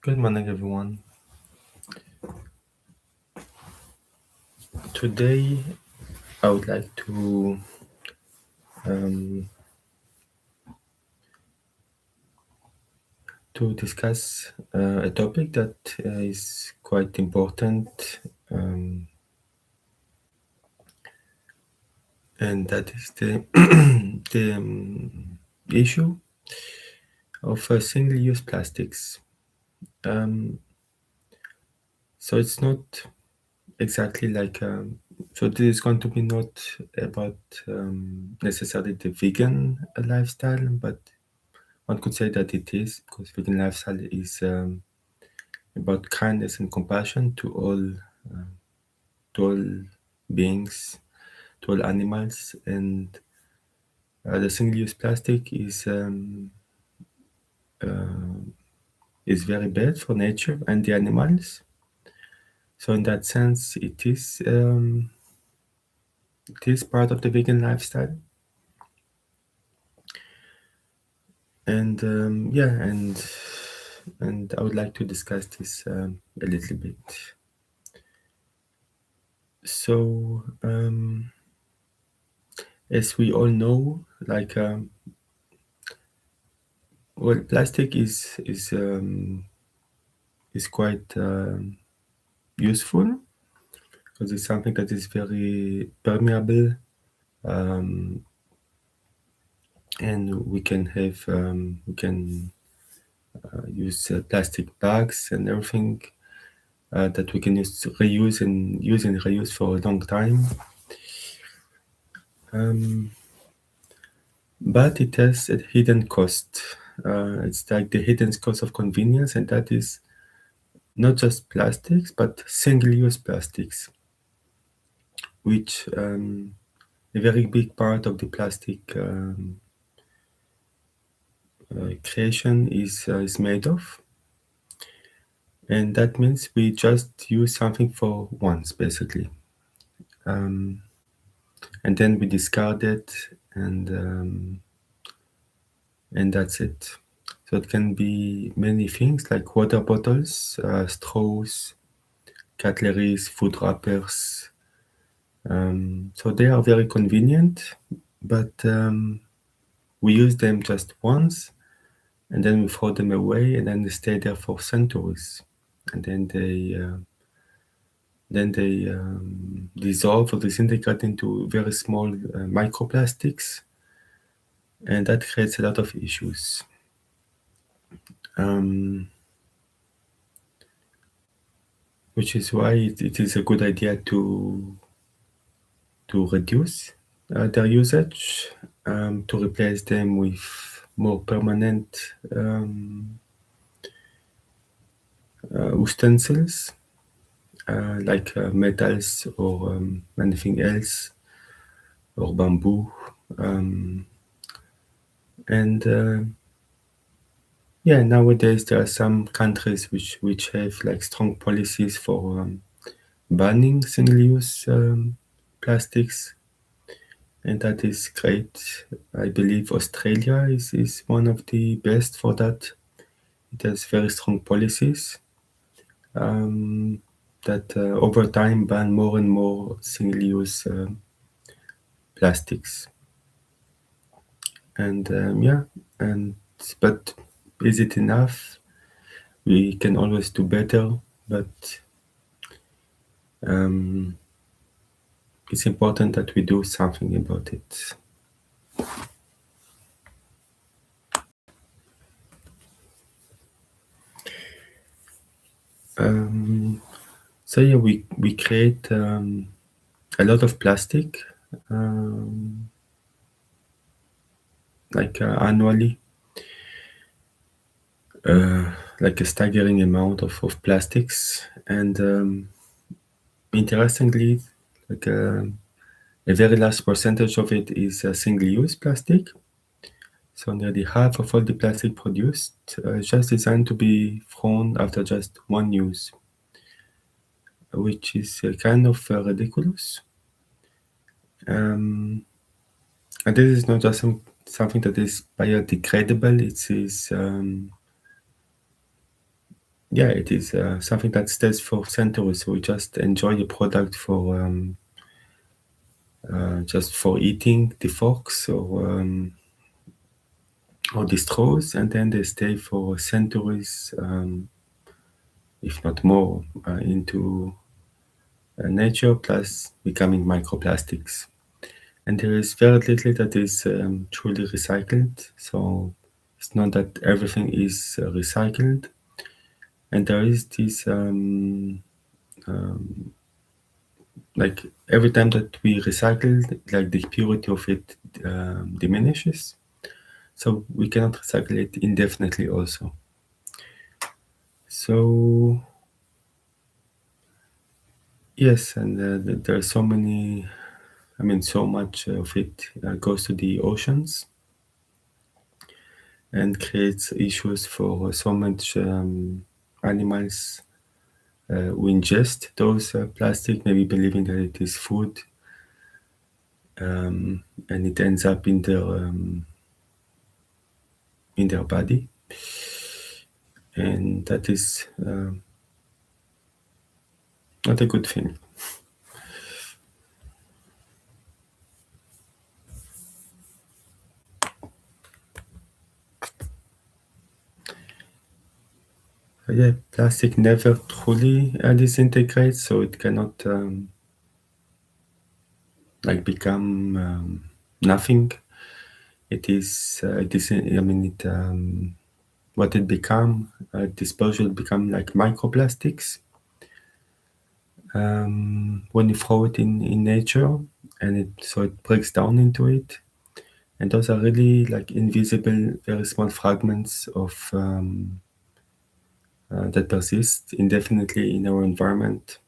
Good morning, everyone. Today, I would like um, to discuss a topic that is quite important, and that is the the issue of single-use plastics. So it's not exactly like so. This is going to be not about necessarily the vegan lifestyle, but one could say that it is, because vegan lifestyle is about kindness and compassion to all beings, to all animals, and the single-use plastic is very bad for nature and the animals. So in that sense, it is part of the vegan lifestyle, and and I would like to discuss this a little bit. So as we all know, like well, plastic is quite useful because it's something that is very permeable, and we can use plastic bags and everything that we can use and reuse for a long time. But it has a hidden cost. It's like the hidden cost of convenience, and that is not just plastics, but single-use plastics, which a very big part of the plastic creation is made of. And that means we just use something for once, basically. And then we discard it, and that's it. So it can be many things like water bottles, straws, cutleries, food wrappers. So they are very convenient, but we use them just once, and then we throw them away, and then they stay there for centuries, and then they dissolve or disintegrate into very small microplastics, and that creates a lot of issues. Which is why it is a good idea to reduce their usage, to replace them with more permanent utensils like metals or anything else, or bamboo. And yeah, nowadays there are some countries which have like strong policies for banning single-use plastics, and that is great. I believe Australia is one of the best for that. It has very strong policies that over time ban more and more single-use plastics. And but is it enough? We can always do better, but it's important that we do something about it. So yeah, we create a lot of plastic, like annually, like a staggering amount of plastics. And interestingly, like a very large percentage of it is single-use plastic. So nearly half of all the plastic produced is just designed to be thrown after just one use, which is kind of ridiculous. And this is not just something that is biodegradable. It is yeah, it is something that stays for centuries. So we just enjoy the product for just for eating the forks or the straws, and then they stay for centuries, if not more, into nature, plus becoming microplastics. And there is very little that is truly recycled. So it's not that everything is recycled. And there is this, like every time that we recycle, like the purity of it diminishes. So we cannot recycle it indefinitely also. So yes, and there are so many, I mean, so much of it goes to the oceans and creates issues for so much animals who ingest those plastic, maybe believing that it is food, and it ends up in their body, and that is not a good thing. Yeah, plastic never truly disintegrates, so it cannot like become nothing. It is, I mean, what it become, disposal become like microplastics when you throw it in nature, and it breaks down into it. And those are really like invisible, very small fragments of that persist indefinitely in our environment.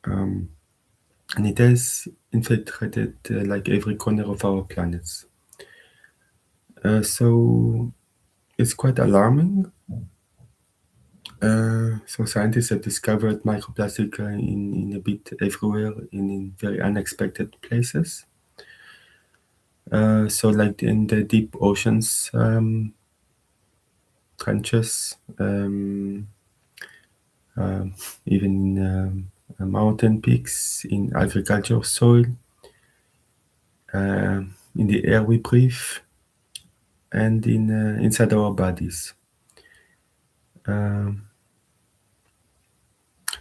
And it has infiltrated like every corner of our planets. So it's quite alarming. So scientists have discovered microplastic in a bit everywhere in very unexpected places. So like in the deep oceans trenches, even in mountain peaks, in agricultural soil, in the air we breathe, and in inside our bodies. Um,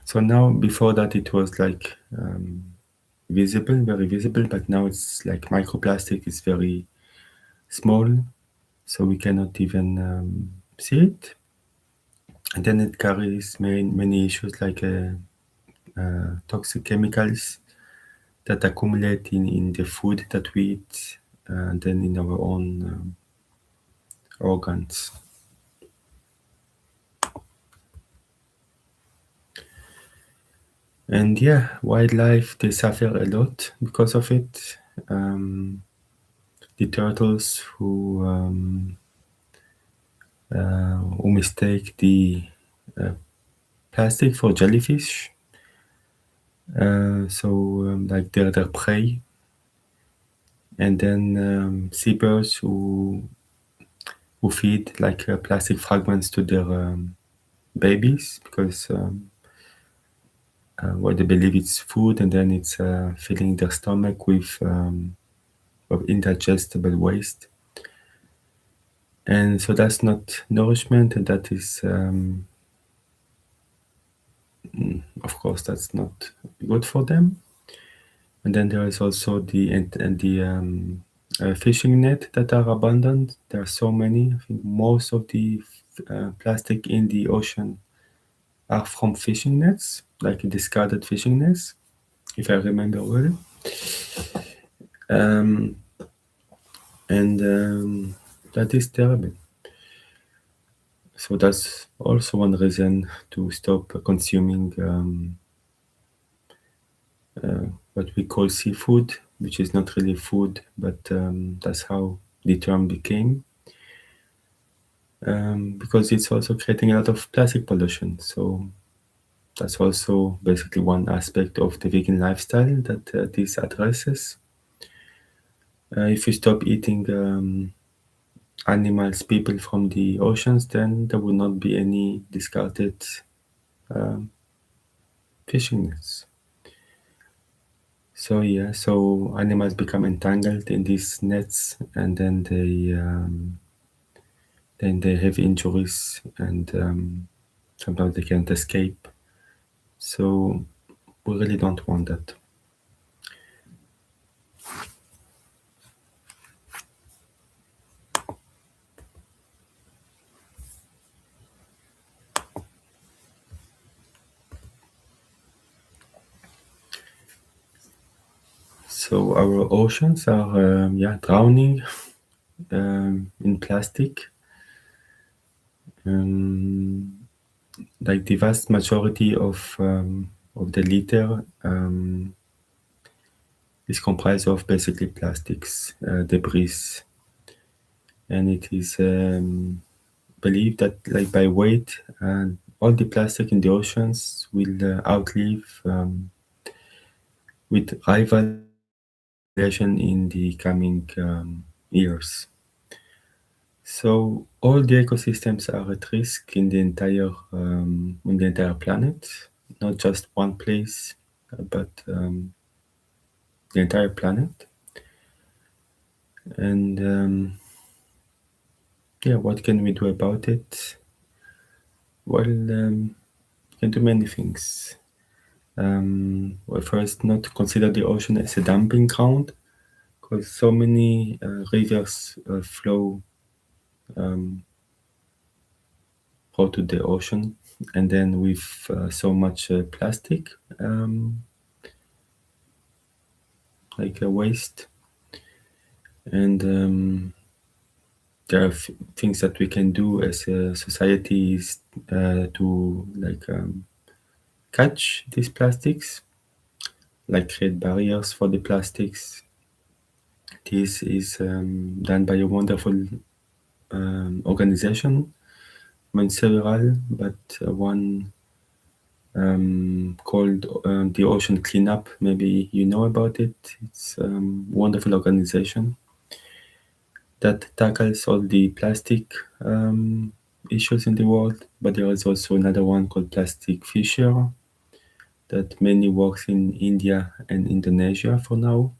so now, before that, it was like visible, very visible, but now it's like microplastic is very small, so we cannot even see it. And then it carries many issues like toxic chemicals that accumulate in the food that we eat, and then in our own organs. And yeah, wildlife, they suffer a lot because of it. The turtles who mistake the plastic for jellyfish. Like they're their prey, and then seabirds who feed like plastic fragments to their babies because what they believe it's food, and then it's filling their stomach with of indigestible waste. And so that's not nourishment, and that is, of course, that's not good for them. And then there is also the fishing net that are abundant. There are so many. I think most of the plastic in the ocean are from fishing nets, like discarded fishing nets, if I remember well. Um, and that is terrible. So that's also one reason to stop consuming what we call seafood, which is not really food, but that's how the term became. Because it's also creating a lot of plastic pollution. So that's also basically one aspect of the vegan lifestyle that this addresses. If you stop eating animals, people from the oceans, then there will not be any discarded um, fishing nets. So yeah, so animals become entangled in these nets, and then they have injuries, and sometimes they can't escape. So we really don't want that. So our oceans are drowning in plastic. Um, like the vast majority of the litter is comprised of basically plastics, debris, and it is believed that like by weight, all the plastic in the oceans will outlive with rival population in the coming years. So all the ecosystems are at risk in the entire planet, not just one place, but the entire planet. And yeah, what can we do about it? Well, we can do many things. Well, first, not consider the ocean as a dumping ground, because so many rivers flow um, go to the ocean, and then with so much plastic, um, like waste, and there are things that we can do as a society is to like catch these plastics, like create barriers for the plastics. This is done by a wonderful organization. I mean, several, but one called the Ocean Cleanup. Maybe you know about it. It's a wonderful organization that tackles all the plastic issues in the world. But there is also another one called Plastic Fisher that mainly works in India and Indonesia for now.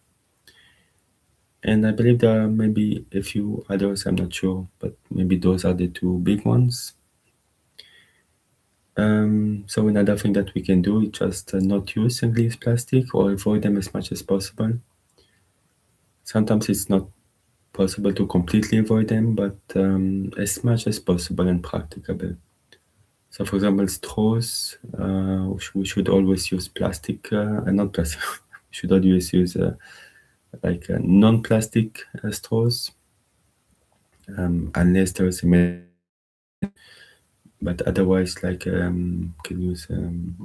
And I believe there are maybe a few others, I'm not sure, but maybe those are the two big ones. So another thing that we can do is just not use single-use plastic or avoid them as much as possible. Sometimes it's not possible to completely avoid them, but as much as possible and practicable. So, for example, straws, we should always use plastic, and not plastic. We should always use like non-plastic straws, unless there is a but otherwise, like can use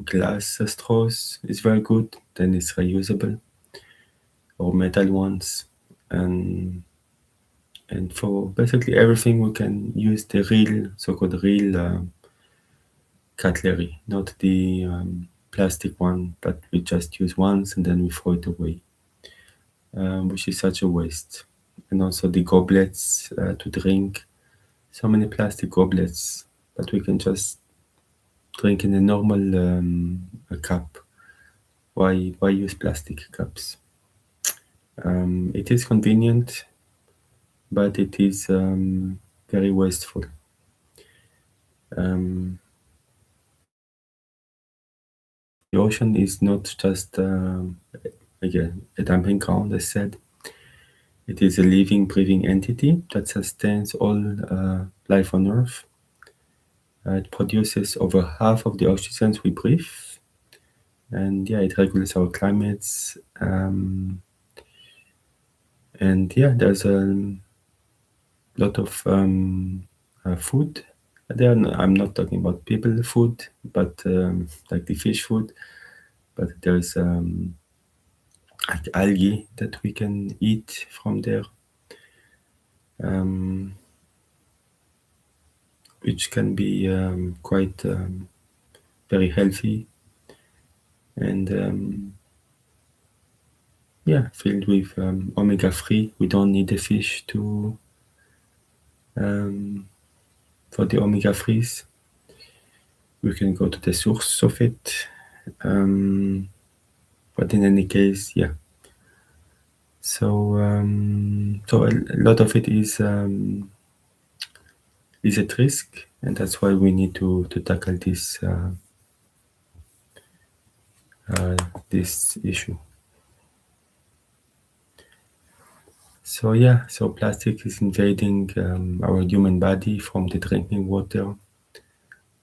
glass straws is very good. Then it's reusable, or metal ones, and for basically everything we can use the real, so-called real cutlery, not the plastic one that we just use once and then we throw it away, which is such a waste. And also the goblets to drink, so many plastic goblets, but we can just drink in a normal a cup. Why use plastic cups? It is convenient, but it is very wasteful. Um, the ocean is not just again a dumping ground, as said. It is a living, breathing entity that sustains all life on Earth. It produces over half of the oxygens we breathe, and yeah, it regulates our climates. And yeah, there's a lot of food there. I'm not talking about people food, but like the fish food. But there's like algae that we can eat from there, um, which can be quite very healthy and yeah, filled with omega 3. We don't need the fish For the omega-3s, we can go to the source of it. But in any case, yeah. So a lot of it is at risk, and that's why we need to tackle this issue. So yeah, so plastic is invading our human body from the drinking water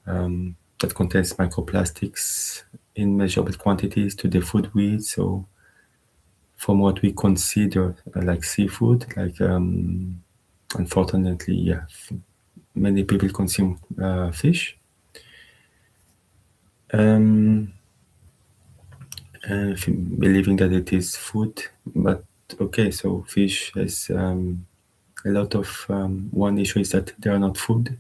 that contains microplastics in measurable quantities to the food we eat. So from what we consider like seafood, like unfortunately, yeah, many people consume fish. Believing that it is food, but okay, so fish has a lot of one issue is that they are not food.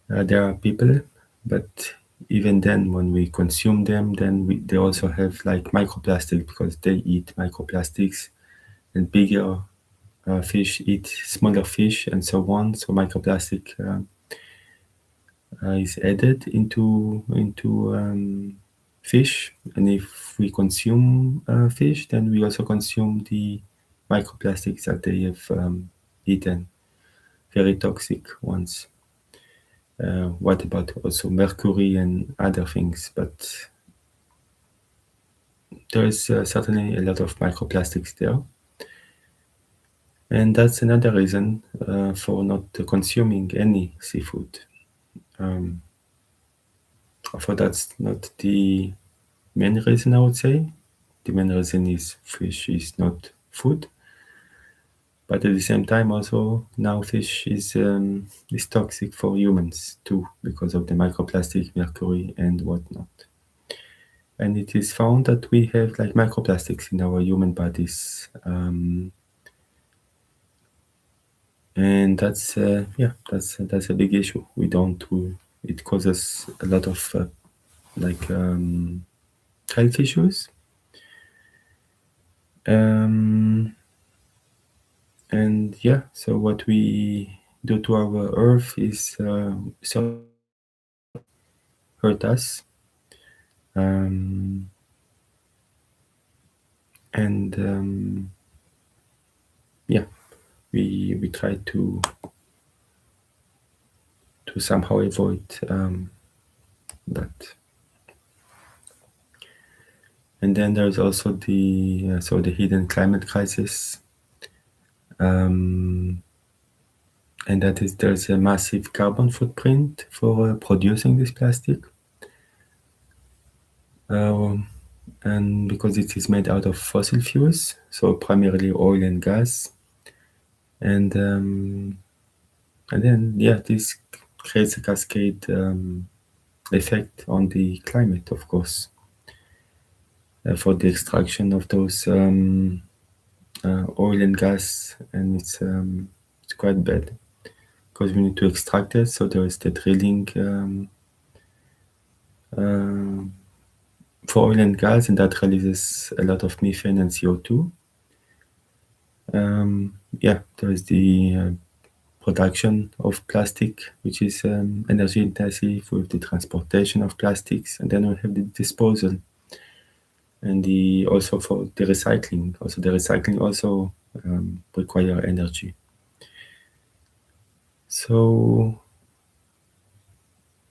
There are people, but even then, when we consume them, then they also have like microplastic because they eat microplastics, and bigger fish eat smaller fish, and so on. So microplastic is added into fish, and if we consume fish, then we also consume the microplastics that they have eaten, very toxic ones. What about also mercury and other things? But there is certainly a lot of microplastics there. And that's another reason for not consuming any seafood. For that's not the main reason, I would say. The main reason is fish is not food. But at the same time, also now fish is toxic for humans too because of the microplastic, mercury, and whatnot. And it is found that we have like microplastics in our human bodies, and that's that's a big issue. It causes a lot of like health issues. And yeah, so what we do to our earth is hurt us. And yeah, we try to somehow avoid that. And then there's also the hidden climate crisis, and that is there's a massive carbon footprint for producing this plastic, and because it is made out of fossil fuels, so primarily oil and gas, and then yeah, this creates a cascade effect on the climate, of course, for the extraction of those oil and gas, and it's quite bad because we need to extract it. So there is the drilling for oil and gas, and that releases a lot of methane and CO2. Yeah, there is the production of plastic, which is energy intensive with the transportation of plastics, and then we have the disposal, and also for the recycling. Also, the recycling also require energy. So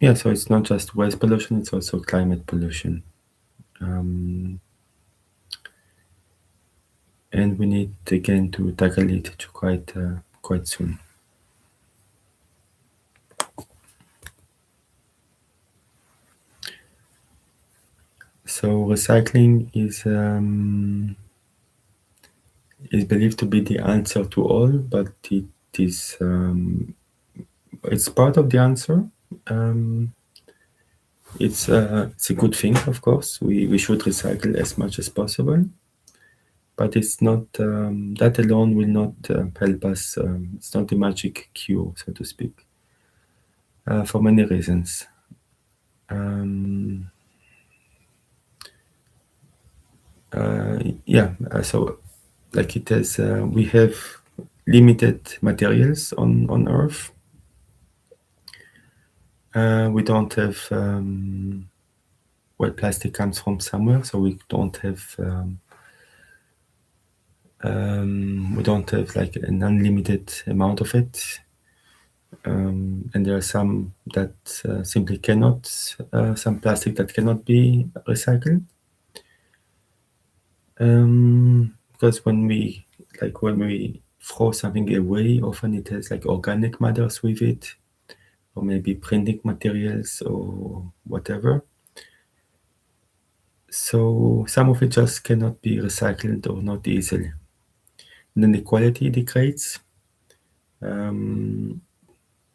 yeah, so it's not just waste pollution; it's also climate pollution, and we need again to tackle it quite soon. So recycling is believed to be the answer to all, but it's part of the answer. It's a good thing, of course. We should recycle as much as possible, but it's not that alone will not help us. It's not a magic cure, so to speak, for many reasons. Yeah, so like it has, we have limited materials on Earth. We don't have well, plastic comes from somewhere, so we don't have like an unlimited amount of it. And there are some that simply cannot, some plastic that cannot be recycled. Because when we throw something away, often it has like organic matters with it, or maybe printing materials or whatever. So some of it just cannot be recycled or not easily. And then the quality degrades.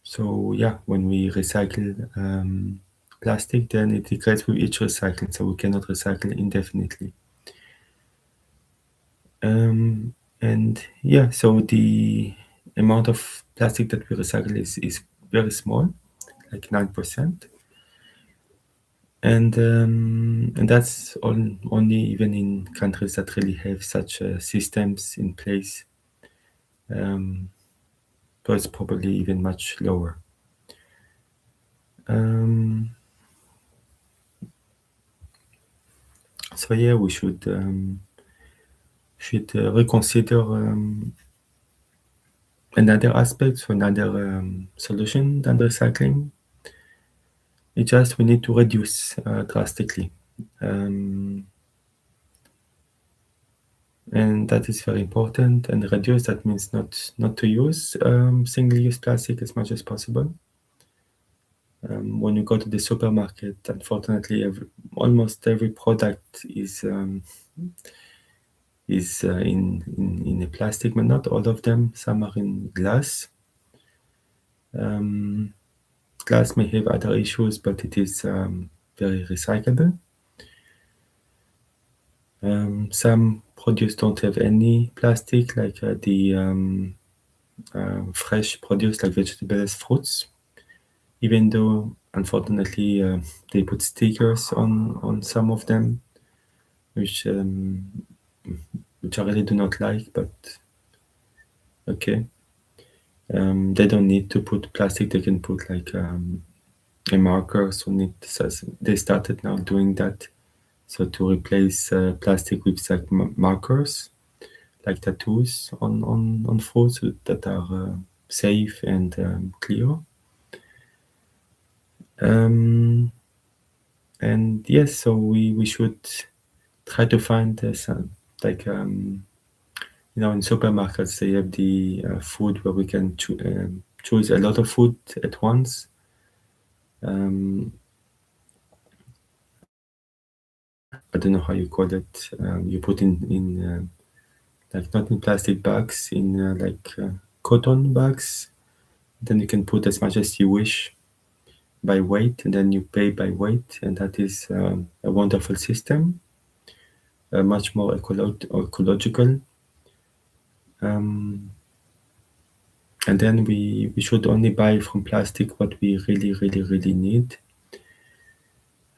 So yeah, when we recycle plastic, then it degrades with each recycling, so we cannot recycle indefinitely. And yeah, so the amount of plastic that we recycle is very small, like 9%. And that's only even in countries that really have such systems in place. So it's probably even much lower. So yeah, we should reconsider another aspect, so another solution than recycling. It's just we need to reduce drastically. And that is very important. And reduce, that means not to use single-use plastic as much as possible. When you go to the supermarket, unfortunately, almost every product is in a plastic, but not all of them. Some are in glass. Glass may have other issues, but it is very recyclable. Some produce don't have any plastic, like the fresh produce, like vegetables, fruits. Even though, unfortunately, they put stickers on some of them, which I really do not like, but okay. They don't need to put plastic. They can put like a marker. So they started now doing that. So to replace plastic with like markers, like tattoos on fruits that are safe and clear. And yes, so we should try to find some, like in supermarkets they have the food where we can choose a lot of food at once. I don't know how you call it. You put in like not in plastic bags, in cotton bags. Then you can put as much as you wish by weight, and then you pay by weight, and that is a wonderful system, much more ecological. And then we should only buy from plastic what we really, really, really need.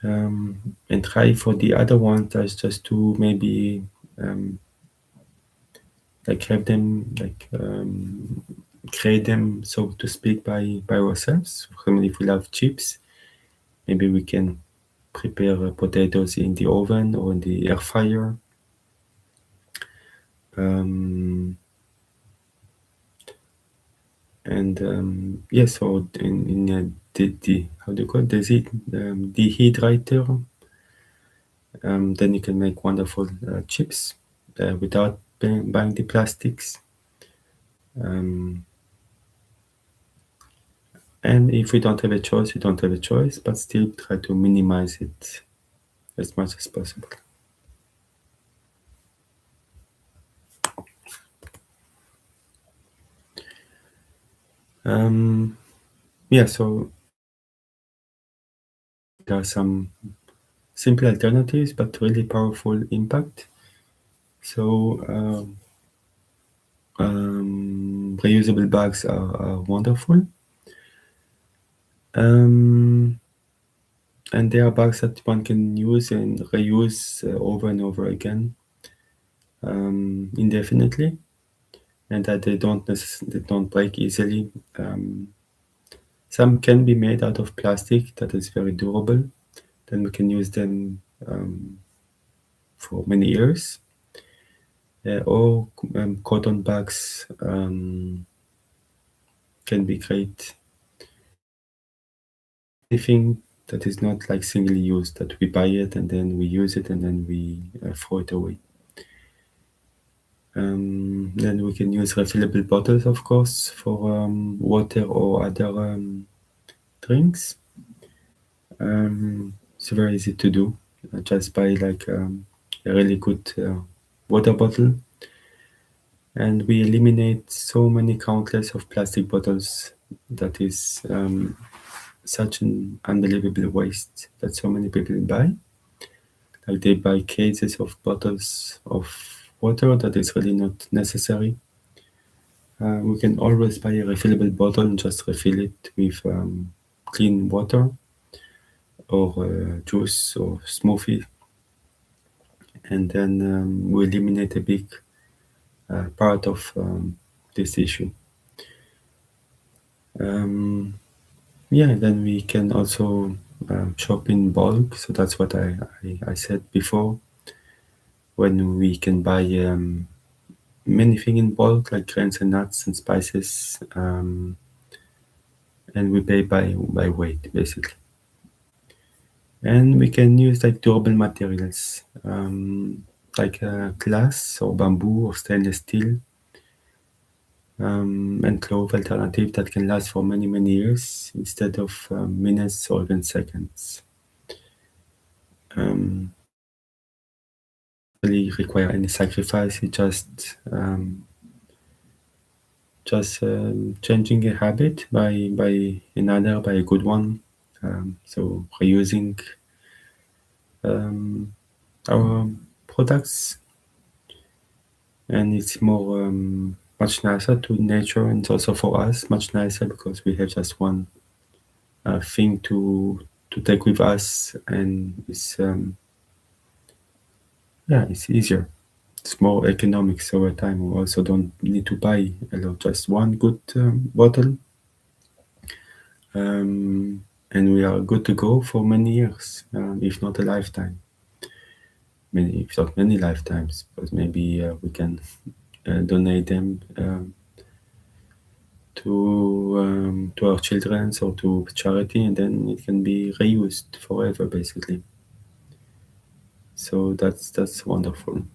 And try for the other ones as just to maybe like have them create them, so to speak, by ourselves. For example, if we love chips, maybe we can prepare potatoes in the oven or in the air fryer. And yes, or in the how do you call it, dehydrator. Then you can make wonderful chips without buying the plastics. And if we don't have a choice, we don't have a choice, but still try to minimize it as much as possible. Yeah, so there are some simple alternatives, but really powerful impact. So reusable bags are wonderful. And there are bags that one can use and reuse over and over again, indefinitely. and that they don't break easily. Some can be made out of plastic that is very durable. Then we can use them for many years. Or cotton bags can be great. Anything that is not like single use, that we buy it and then we use it and then we throw it away. Then we can use refillable bottles, of course, for water or other drinks. It's very easy to do. Just buy like a really good water bottle, and we eliminate so many countless of plastic bottles. That is such an unbelievable waste that so many people buy. Like they buy cases of bottles of water that is really not necessary. We can always buy a refillable bottle and just refill it with clean water or juice or smoothie, and then we eliminate a big part of this issue. Yeah, then we can also shop in bulk. So that's what I said before. When we can buy many things in bulk, like grains and nuts and spices, and we pay by weight, basically. And we can use like durable materials, like glass or bamboo or stainless steel, and cloth alternative that can last for many years instead of minutes or even seconds. Really require any sacrifice. It just changing a habit by another, by a good one. So reusing our products, and it's more much nicer to nature, and also for us much nicer because we have just one thing to take with us, and it's it's easier. It's more economics over time. We also don't need to buy a lot, just one good bottle, and we are good to go for many years, if not a lifetime. Many, if not many lifetimes, because maybe we can donate them to our children or to charity, and then it can be reused forever, basically. So that's wonderful.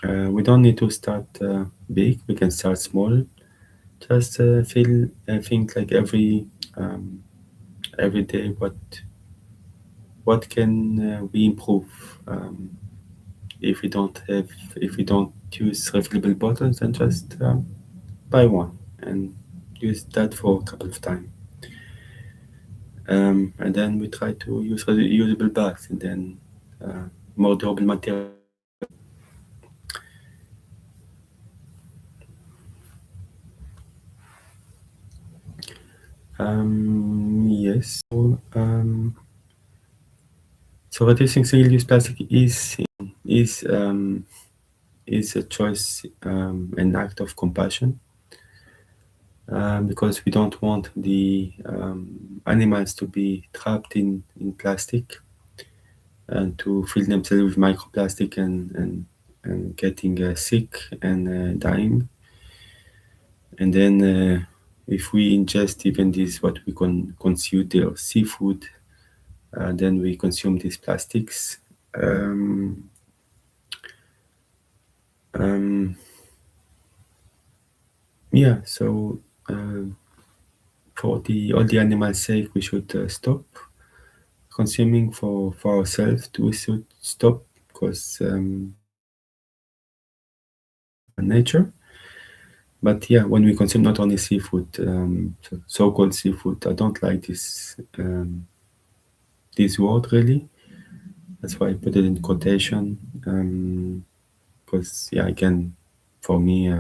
We don't need to start big. We can start small. Just think like every day what can we improve. If we don't use refillable bottles, then just buy one and use that for a couple of times. And then we try to use reusable bags, and then more durable material. Yes. So reducing single-use plastic is is a choice, an act of compassion, because we don't want the animals to be trapped in plastic and to fill themselves with microplastic and getting sick and dying. And then if we ingest even this, what we consider seafood, then we consume these plastics. Yeah, so for all the animals' sake, we should stop consuming for ourselves. We should stop because nature. But yeah, when we consume not only seafood, so-called seafood, I don't like this word really. That's why I put it in quotation. Because yeah, again, for me,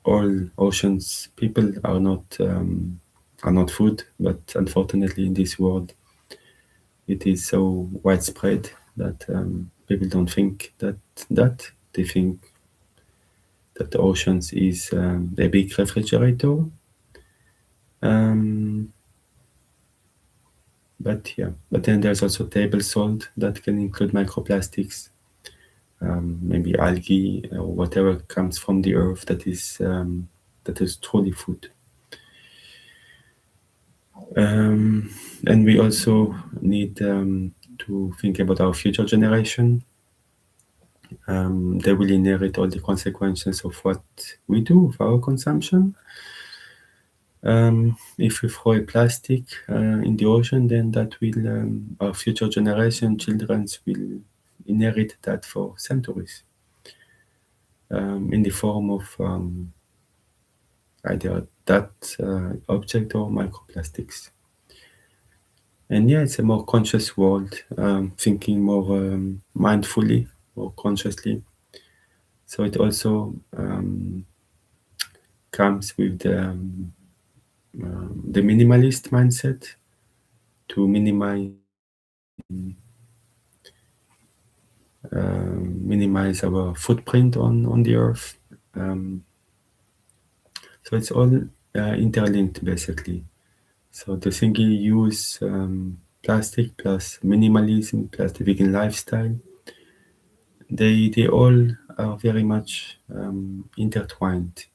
all oceans people are not food, but unfortunately, in this world, it is so widespread that people don't think that they think that the oceans is a big refrigerator. Um, but then there's also table salt that can include microplastics, maybe algae or whatever comes from the earth that is truly food. And we also need to think about our future generation. They will inherit all the consequences of what we do with our consumption. If we throw a plastic in the ocean, then that will our future generation, children will inherit that for centuries in the form of either that object or microplastics. And yeah, it's a more conscious world, thinking more mindfully, more consciously. So it also comes with the minimalist mindset to minimize our footprint on the earth. So it's all interlinked basically. So the single-use plastic plus minimalism plus the vegan lifestyle, they all are very much intertwined.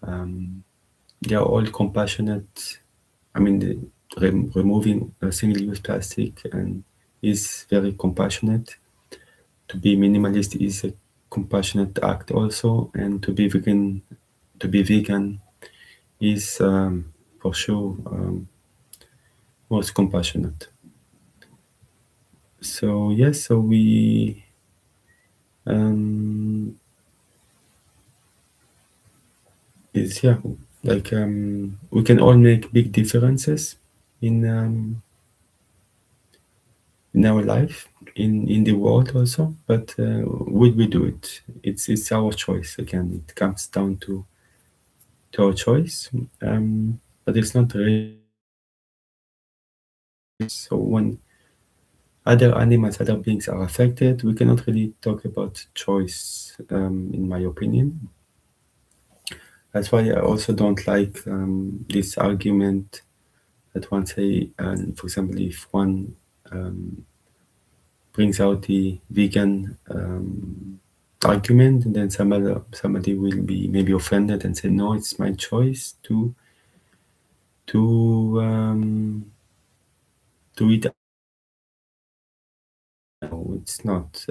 They are all compassionate. I mean, removing single-use plastic and is very compassionate. To be minimalist is a compassionate act also, and to be vegan is for sure most compassionate. So yes, so we is yeah, like we can all make big differences in our life, in the world also. But would we do it? It's our choice. Again, it comes down to our choice. But it's not really so when other animals, other beings are affected, we cannot really talk about choice, in my opinion. That's why I also don't like this argument that one say, for example, if one brings out the vegan argument, and then somebody will be maybe offended and say, "No, it's my choice to eat." No, it's not.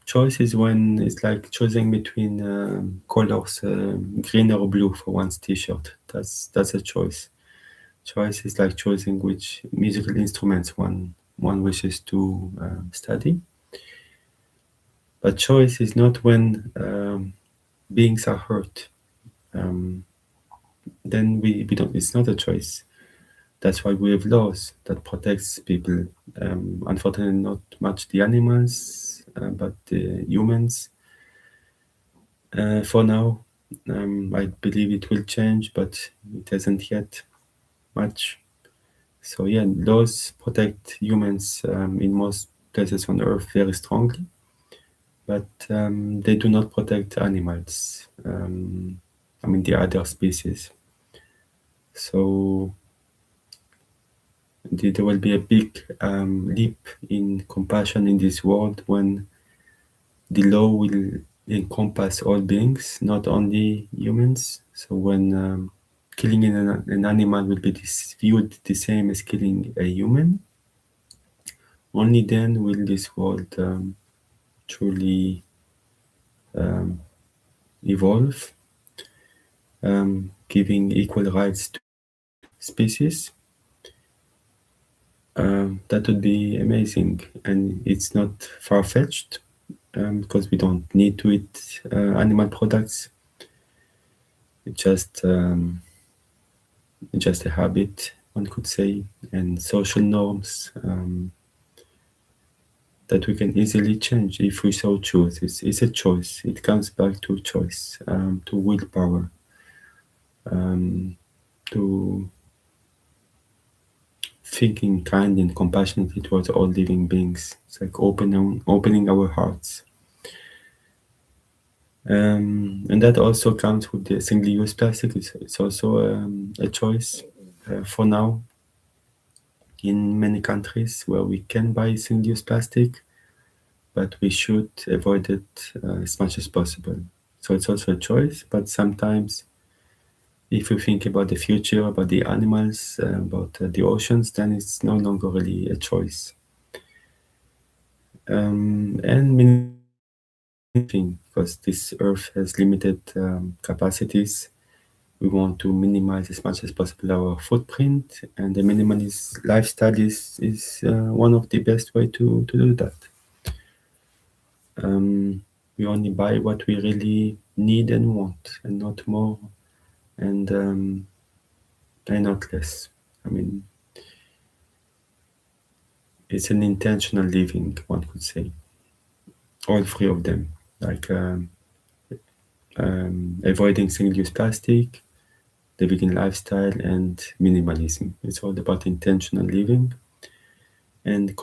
Choice is when it's like choosing between colors, green or blue for one's T-shirt. That's a choice. Choice is like choosing which musical instruments one wishes to study. But choice is not when beings are hurt. Then we don't. It's not a choice. That's why we have laws that protects people. Unfortunately, not much the animals, but the humans. For now, I believe it will change, but it hasn't yet much. So yeah, laws protect humans in most places on Earth very strongly, but they do not protect animals. I mean the other species. So there will be a big leap in compassion in this world when the law will encompass all beings, not only humans. So when killing an animal will be viewed the same as killing a human, only then will this world truly evolve, giving equal rights to species. That would be amazing, and it's not far-fetched because we don't need to eat animal products. It's just a habit, one could say, and social norms that we can easily change if we so choose. It's a choice. It comes back to choice, to willpower, to thinking kind and compassionately towards all living beings. It's like opening our hearts. And that also comes with the single-use plastic. It's also a choice for now in many countries where we can buy single-use plastic, but we should avoid it as much as possible. So it's also a choice, but sometimes if you think about the future, about the animals, about the oceans, then it's no longer really a choice. And many things, because this Earth has limited capacities, we want to minimize as much as possible our footprint, and the minimalist lifestyle is one of the best way to do that. We only buy what we really need and want, and not more, and not less. I mean, it's an intentional living, one could say. All three of them, like avoiding single-use plastic, the vegan lifestyle, and minimalism. It's all about intentional living, and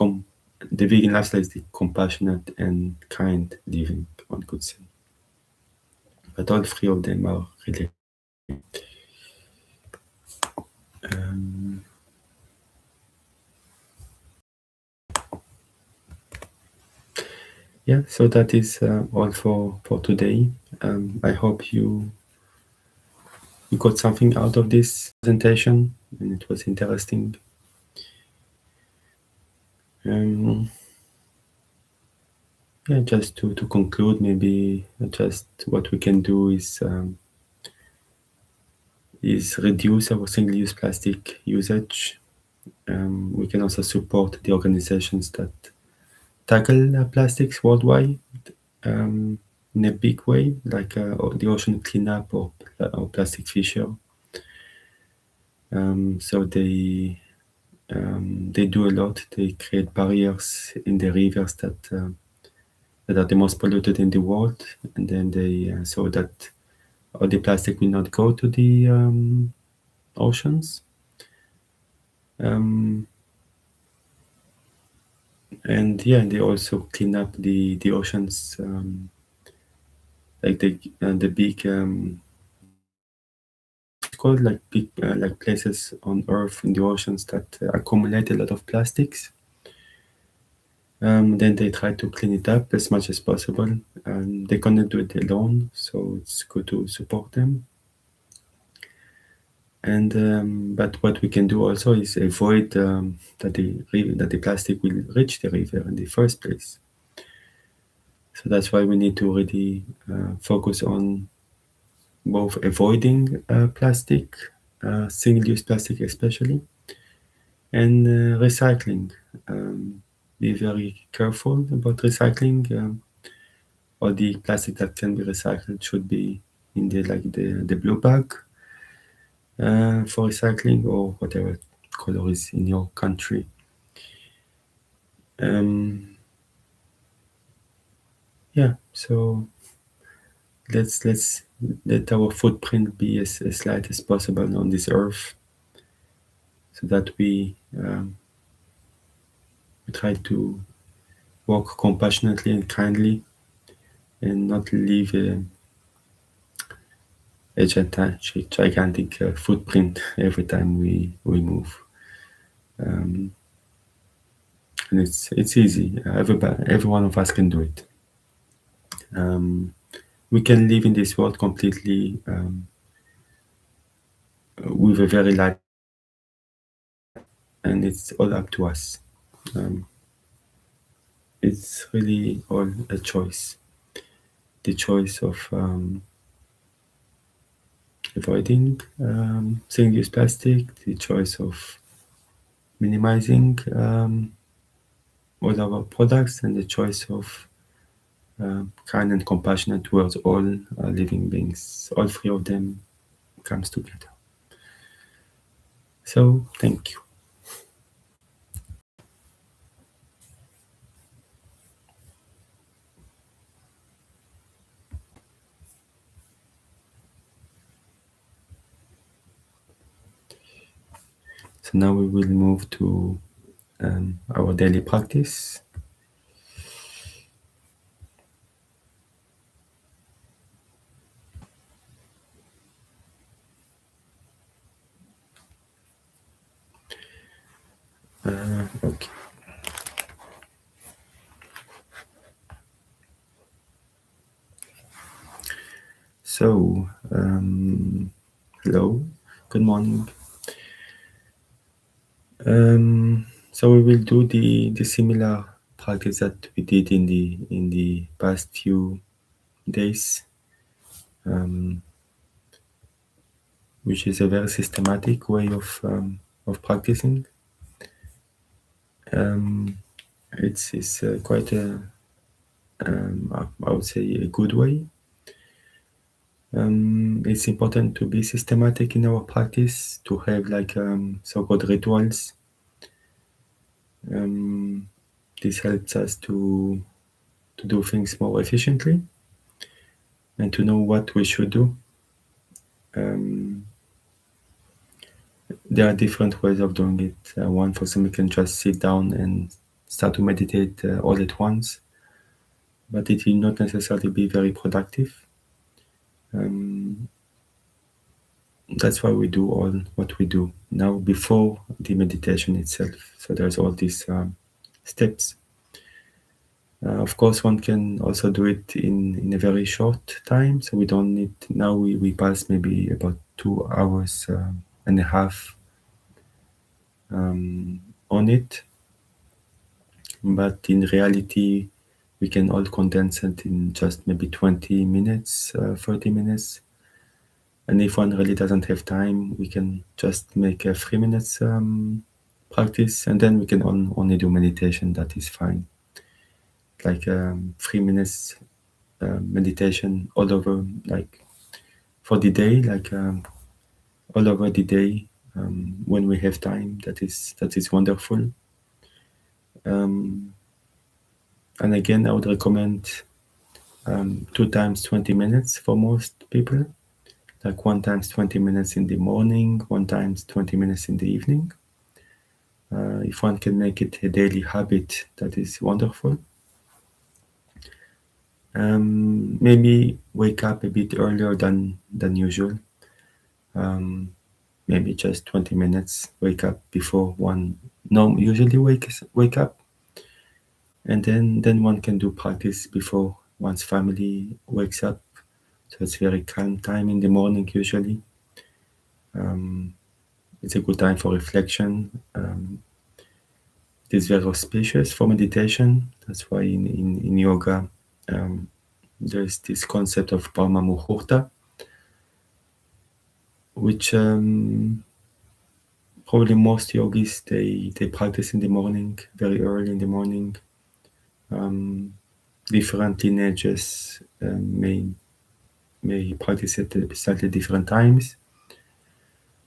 the vegan lifestyle is the compassionate and kind living, one could say. But all three of them are related. Um, yeah, so that is all for today. I hope you got something out of this presentation, and it was interesting. Yeah, just to conclude, maybe just what we can do is reduce our single-use plastic usage. We can also support the organizations that tackle plastics worldwide in a big way, like the Ocean Cleanup or Plastic Fisher. So they do a lot. They create barriers in the rivers that are the most polluted in the world, and then they so that all the plastic will not go to the oceans. And yeah, they also clean up the oceans, like the big it's called like big like places on Earth in the oceans that accumulate a lot of plastics. Then they try to clean it up as much as possible. They cannot do it alone, so it's good to support them. And but what we can do also is avoid that the plastic will reach the river in the first place. So that's why we need to really focus on both avoiding plastic, single-use plastic especially, and recycling. Be very careful about recycling. All the plastic that can be recycled should be in the blue bag for recycling, or whatever color is in your country. Yeah, so let's let our footprint be as light as possible on this earth, so that we try to walk compassionately and kindly, and not leave a gigantic footprint every time we move. And it's easy. Every one of us can do it. We can live in this world completely with a very light, and it's all up to us. It's really all a choice. The choice of avoiding single-use plastic, the choice of minimizing all our products, and the choice of kind and compassionate towards all living beings. All three of them comes together. So thank you. So now we will move to our daily practice. Okay. So, hello, good morning. So we will do the similar practice that we did in the past few days, which is a very systematic way of practicing. It's quite I would say a good way. It's important to be systematic in our practice, to have like so-called rituals. This helps us to do things more efficiently and to know what we should do. There are different ways of doing it. One, for some, you can just sit down and start to meditate all at once, but it will not necessarily be very productive. That's why we do all what we do now before the meditation itself. So there's all these steps. Of course, one can also do it in a very short time. So we don't need, now we pass maybe about 2 hours and a half on it. But in reality, we can all condense it in just maybe 20 minutes, 30 minutes. And if one really doesn't have time, we can just make a 3 minutes practice, and then we can only do meditation. That is fine. Like 3 minutes meditation all over, like for the day, like all over the day when we have time. That is wonderful. And again, I would recommend 2 times 20 minutes for most people. Like 1 times 20 minutes in the morning, 1 times 20 minutes in the evening. If one can make it a daily habit, that is wonderful. Maybe wake up a bit earlier than usual. Maybe just 20 minutes. Wake up before one usually wake up, and then one can do practice before one's family wakes up. So it's very calm time in the morning usually. It's a good time for reflection. It is very auspicious for meditation. That's why in yoga there's this concept of Brahma Muhurta, which probably most yogis they practice in the morning, very early in the morning. Different lineages may practice it at slightly different times.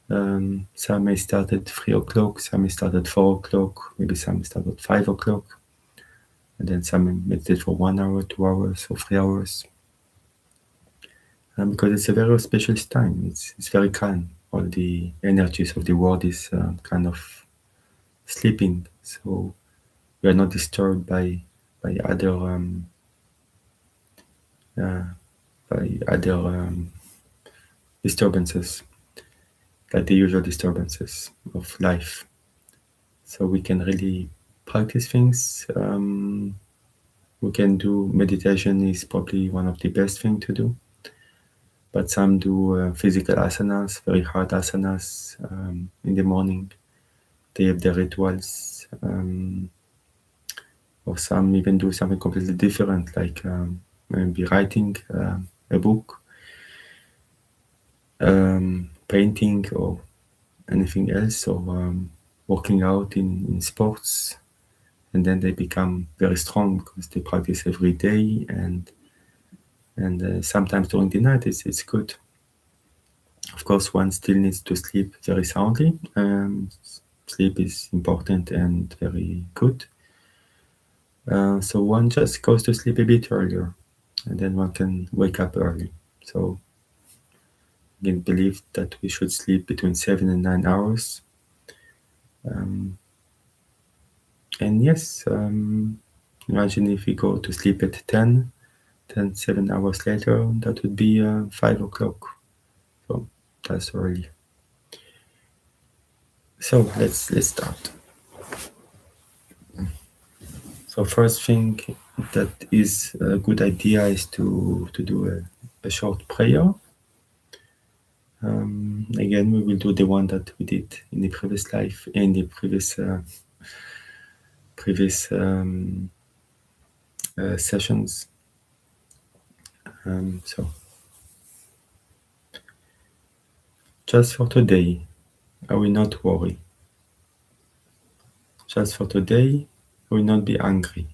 Some may start at 3 o'clock, some may start at 4 o'clock, maybe some start at 5 o'clock, and then some meditate for 1 hour, 2 hours, or 3 hours. Because it's a very auspicious time. It's very calm. All the energies of the world is kind of sleeping, so we are not disturbed by other disturbances, like the usual disturbances of life. So we can really practice things. We can do meditation is probably one of the best thing to do. But some do physical asanas, very hard asanas in the morning. They have their rituals. Or some even do something completely different, like maybe writing a book, painting, or anything else, or working out in sports. And then they become very strong because they practice every day, and sometimes during the night it's good. Of course, one still needs to sleep very soundly. Sleep is important and very good. So one just goes to sleep a bit earlier, and then one can wake up early. So again, believe that we should sleep between 7 and 9 hours. And yes, imagine if we go to sleep at 10, then 7 hours later, that would be 5 o'clock. So that's early. So let's start. So first thing that is a good idea is to do a short prayer. Again, we will do the one that we did in the previous life, in the previous sessions. So just for today, I will not worry. Just for today, I will not be angry.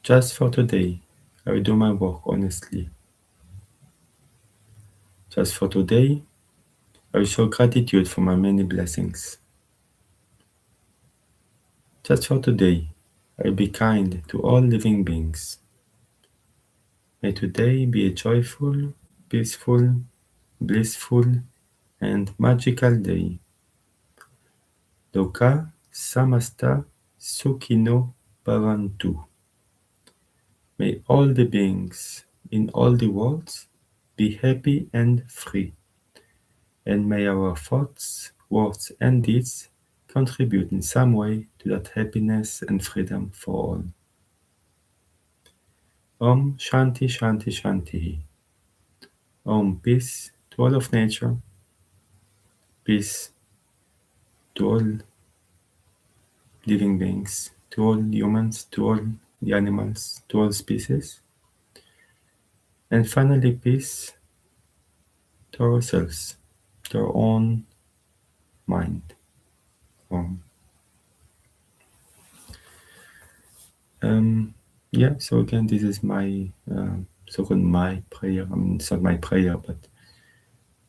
Just for today, I will do my work honestly. Just for today, I will show gratitude for my many blessings. Just for today, I will be kind to all living beings. May today be a joyful, peaceful, blissful, and magical day. Loka samasta sukhino bhavantu. May all the beings in all the worlds be happy and free. And may our thoughts, words, and deeds contribute in some way to that happiness and freedom for all. Om Shanti Shanti Shanti. Om peace to all of nature, peace to all living beings, to all humans, to all the animals, to all species. And finally, peace to ourselves, to our own mind. Yeah, so again, this is my so-called my prayer. I mean, it's not my prayer, but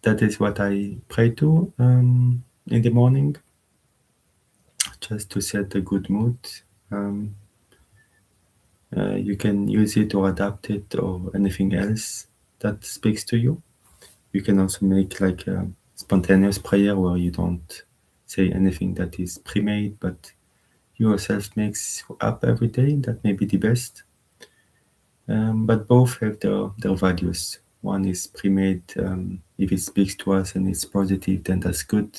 that is what I pray to in the morning, just to set a good mood. You can use it or adapt it or anything else that speaks to you. You can also make like a spontaneous prayer where you don't say anything that is pre-made, but you yourself makes up every day. That may be the best. But both have their values. One is pre-made. If it speaks to us and it's positive, then that's good.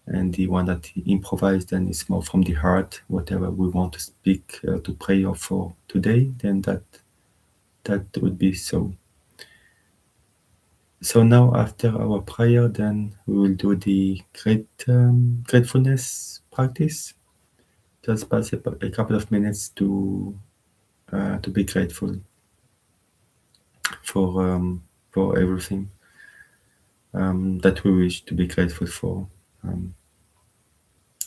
And the one that improvised, then it's more from the heart. Whatever we want to speak, to pray for today, then that would be so. So now, after our prayer, then we will do the gratefulness practice. Just pass a couple of minutes to be grateful for everything that we wish to be grateful for.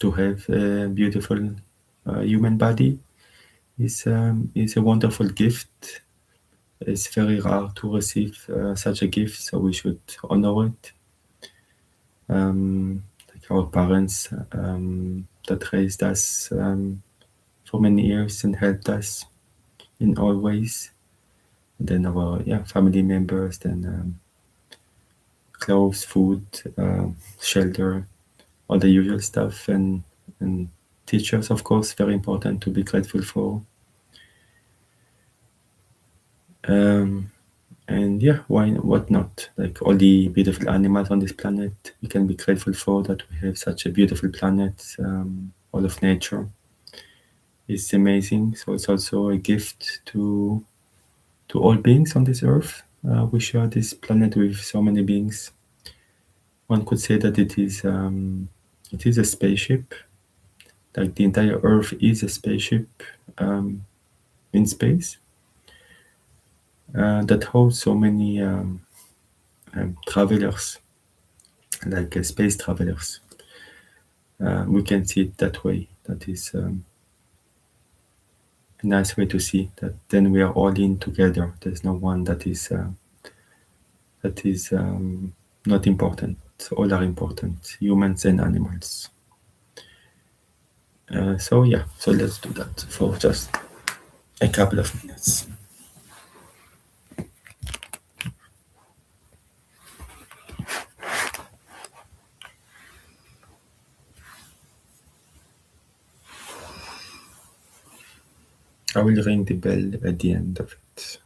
To have a beautiful human body is a wonderful gift. It's very rare to receive such a gift, so we should honor it. Like our parents that raised us for many years and helped us in all ways. And then our family members, then clothes, food, shelter, all the usual stuff, and teachers, of course, very important to be grateful for. And what not? Like all the beautiful animals on this planet, we can be grateful for that we have such a beautiful planet. All of nature is amazing. So it's also a gift to all beings on this earth. We share this planet with so many beings. One could say that it is a spaceship. Like the entire earth is a spaceship in space that holds so many travelers, like space travelers. We can see it that way. That is a nice way to see that. Then we are all in together. There's no one that is not important. All are important, humans and animals. So let's do that for just a couple of minutes. I will ring the bell at the end of it.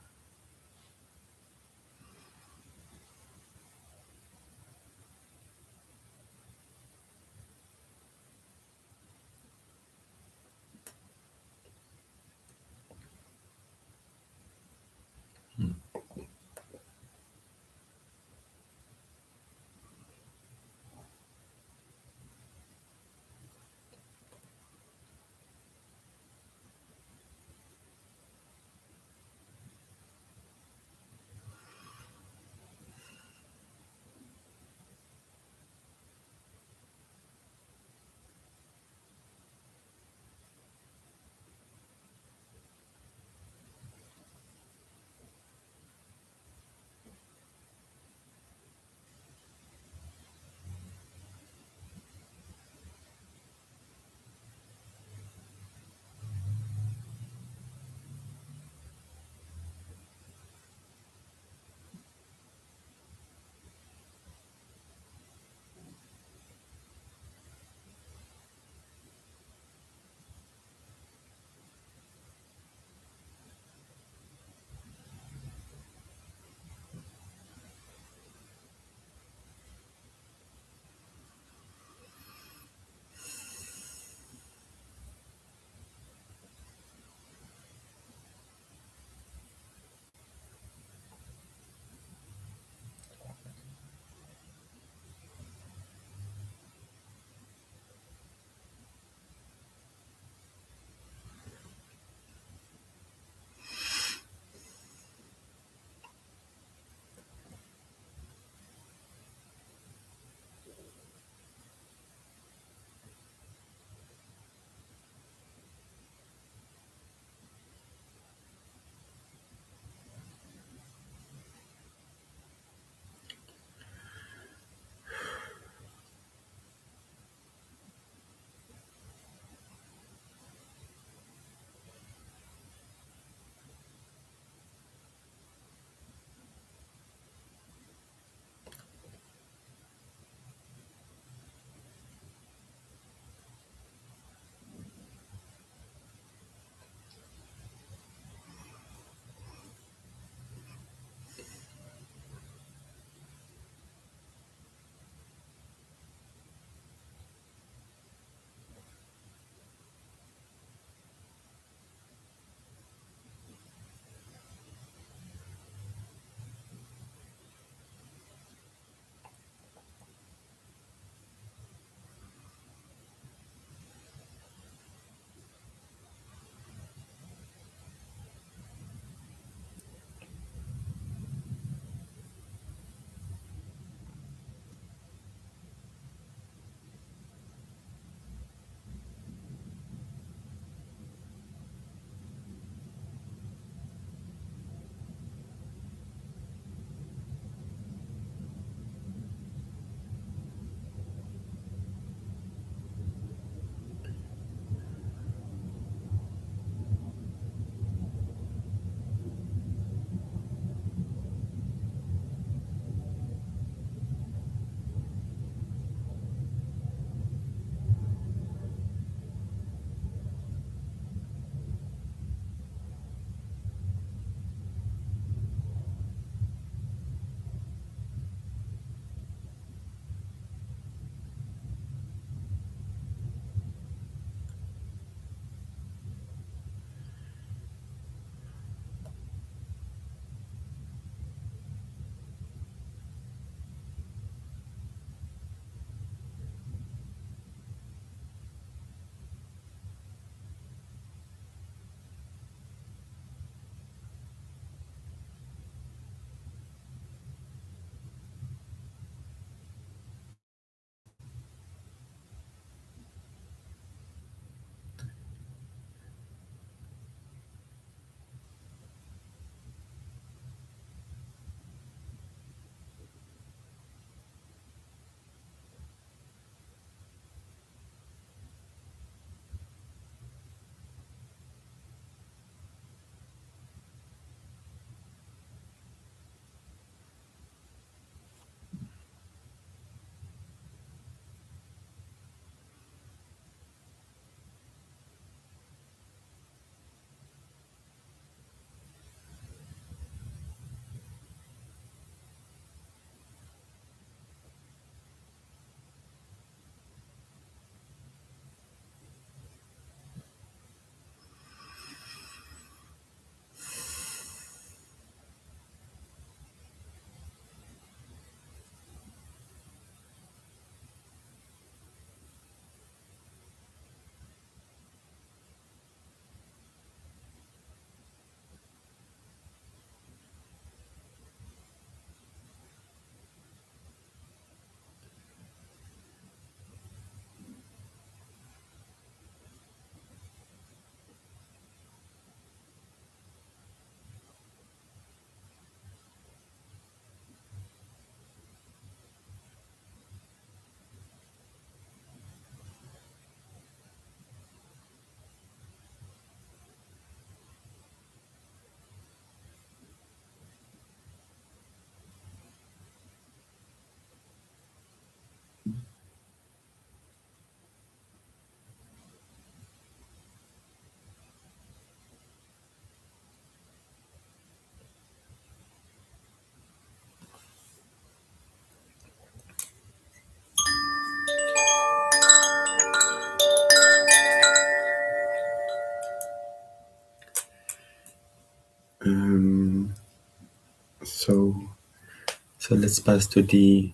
So let's pass to the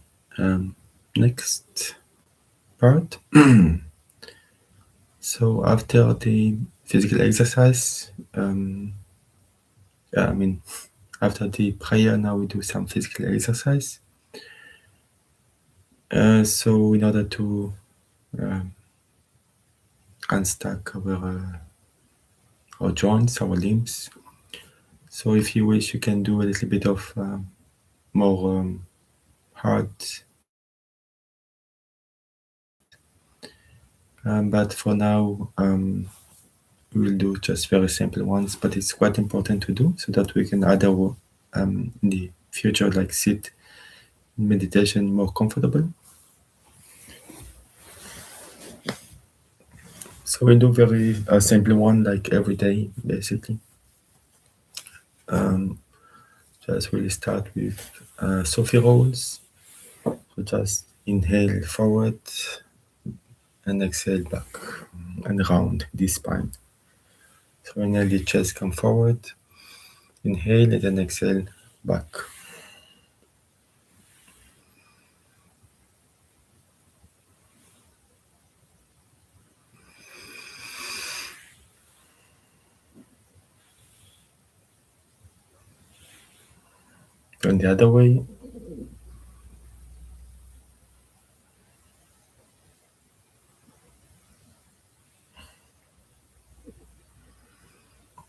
next part. So after the physical exercise, after the prayer, now we do some physical exercise. So in order to unstack our joints, our limbs. So if you wish, you can do a little bit of more hard. But for now, we will do just very simple ones, but it's quite important to do so that we can either in the future like sit in meditation more comfortable. So we do very simple one like every day basically. Just we'll start with Sophie rolls. So just inhale forward and exhale back and round the spine. So inhale, the chest come forward, inhale and then exhale back. And the other way.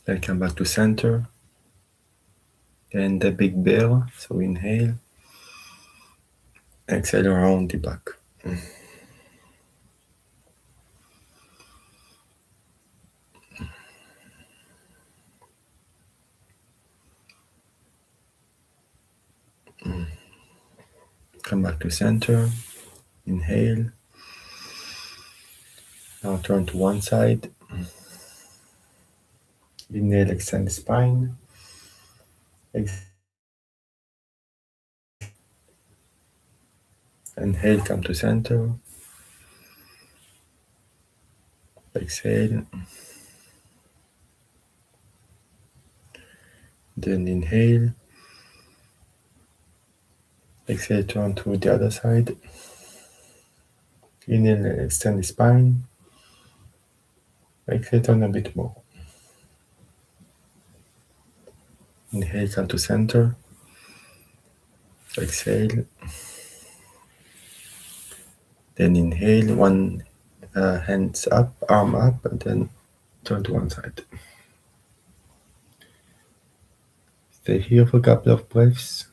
Then come back to center. Then the big bear. So inhale, exhale around the back. Come back to center. Inhale. Now turn to one side. Inhale, extend the spine. Inhale, come to center. Exhale. Then inhale. Exhale, turn to the other side. Inhale, extend the spine. Exhale, turn a bit more. Inhale, come to center. Exhale. Then inhale, one hands up, arm up, and then turn to one side. Stay here for a couple of breaths.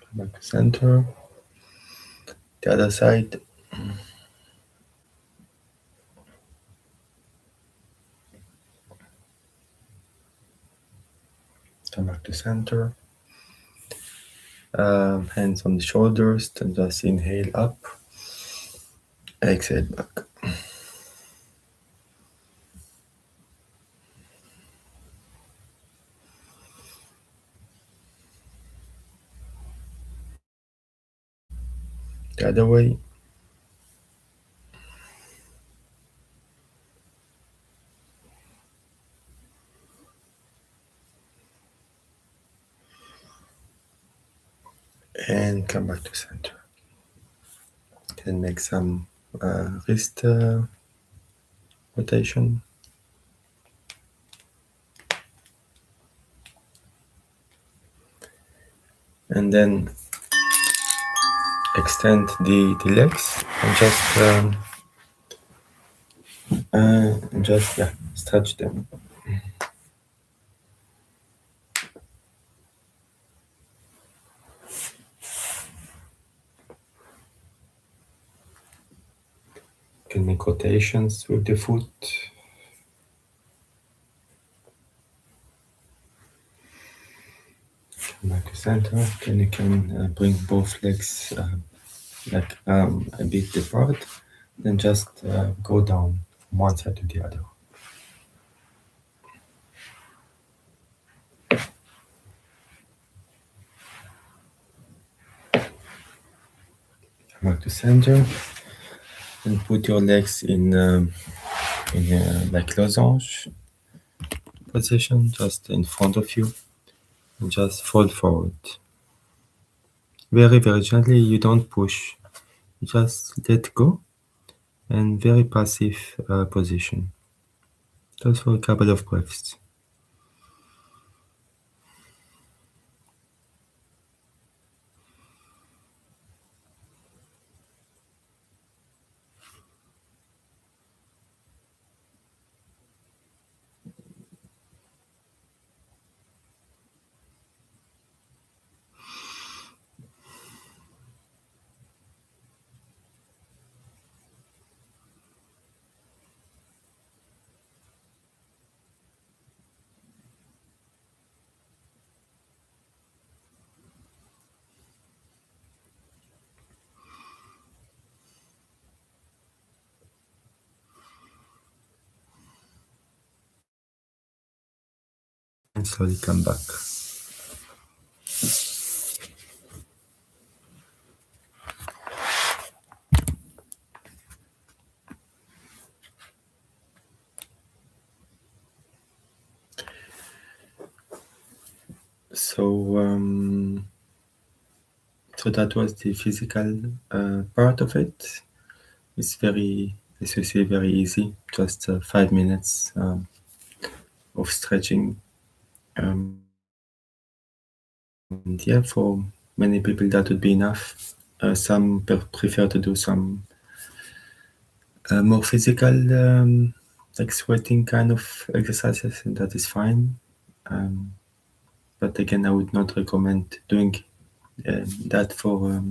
Come back to center. The other side. Come back to center. Hands on the shoulders, then just inhale up. Exhale back. The other way. And come back to center. Then make some wrist rotation. And then extend the legs and just stretch them. You can make rotations with the foot. Come back to center. Then you can bring both legs a bit apart. Then just go down from one side to the other. Come back to center and put your legs in in like losange position, just in front of you, and just fold forward. Very, very gently, you don't push, you just let go, and very passive position. Just for a couple of breaths. And slowly come back. So that was the physical part of it. It's very, as you say, very easy. Just 5 minutes of stretching. And yeah, for many people that would be enough. Some prefer to do some more physical, like sweating kind of exercises, and that is fine. But again, I would not recommend doing that for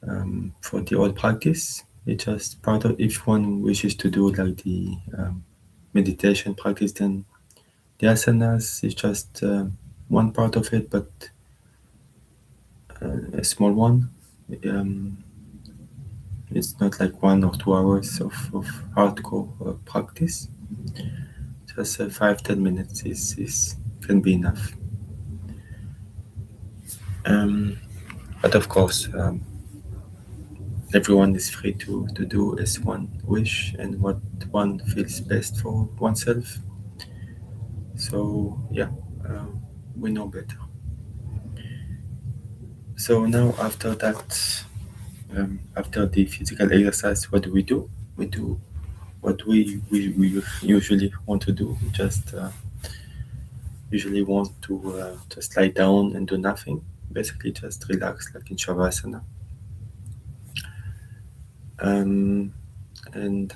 the old practice. It's just part of, if one wishes to do like the meditation practice, then the asanas is just one part of it, but a small one. It's not like 1 or 2 hours of hardcore practice. Just 5-10 minutes is can be enough. But of course, everyone is free to do as one wish and what one feels best for oneself. So yeah, we know better. So now after that, after the physical exercise, what do? We do what we usually want to do. We just usually want to just lie down and do nothing. Basically, just relax like in Shavasana. Um, and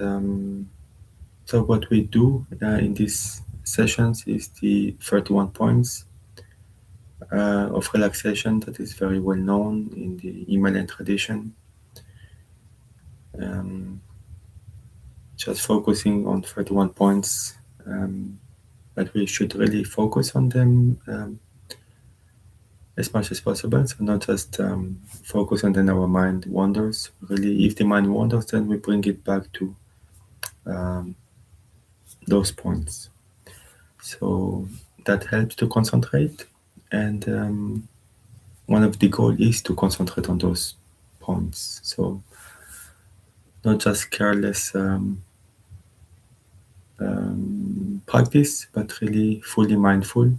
so what we do in these sessions is the 31 points of relaxation that is very well known in the Himalayan tradition. Um, just focusing on 31 points, but we should really focus on them as much as possible. So not just focus and then our mind wanders. Really, if the mind wanders, then we bring it back to um, those points. So that helps to concentrate, and one of the goal is to concentrate on those points. So not just careless practice, but really fully mindful.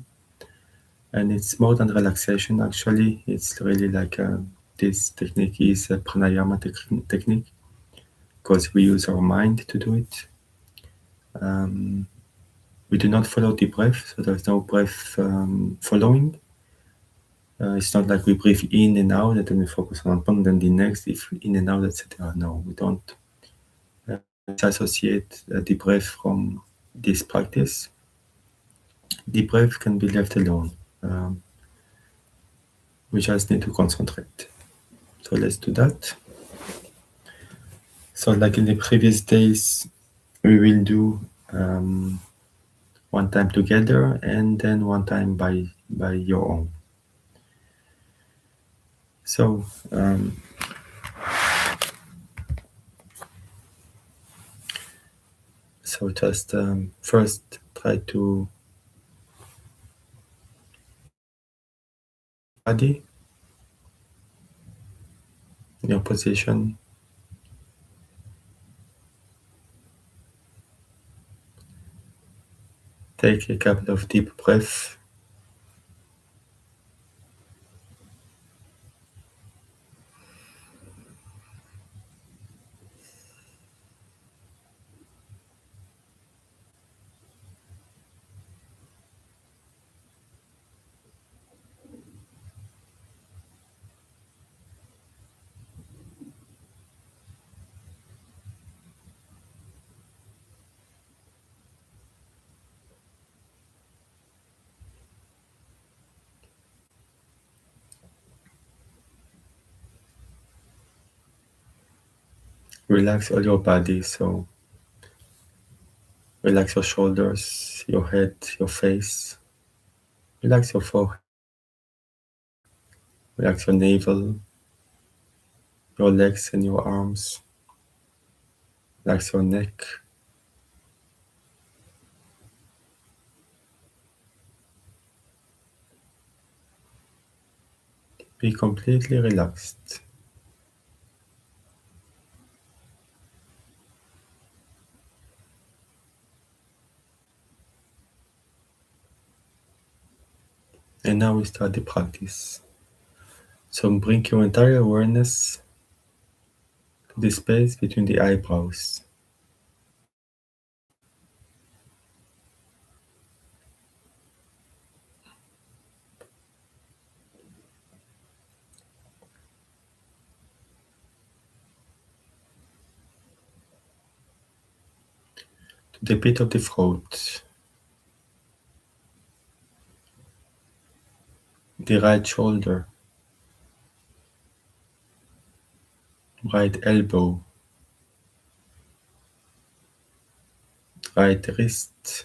And it's more than relaxation. Actually, it's really like this technique is a pranayama technique because we use our mind to do it. We do not follow the breath, so there's no breath following. It's not like we breathe in and out and then we focus on one, then the next, if in and out, etc. No, we don't disassociate the breath from this practice. The breath can be left alone. We just need to concentrate. So let's do that. So like in the previous days, we will do one time together and then one time by your own. So just first try to body in your position. Take a couple of deep breaths. Relax all your body. So relax your shoulders, your head, your face. Relax your forehead. Relax your navel, your legs and your arms. Relax your neck. Be completely relaxed. And now we start the practice. So bring your entire awareness to the space between the eyebrows. To the pit of the throat. The right shoulder. Right elbow. Right wrist.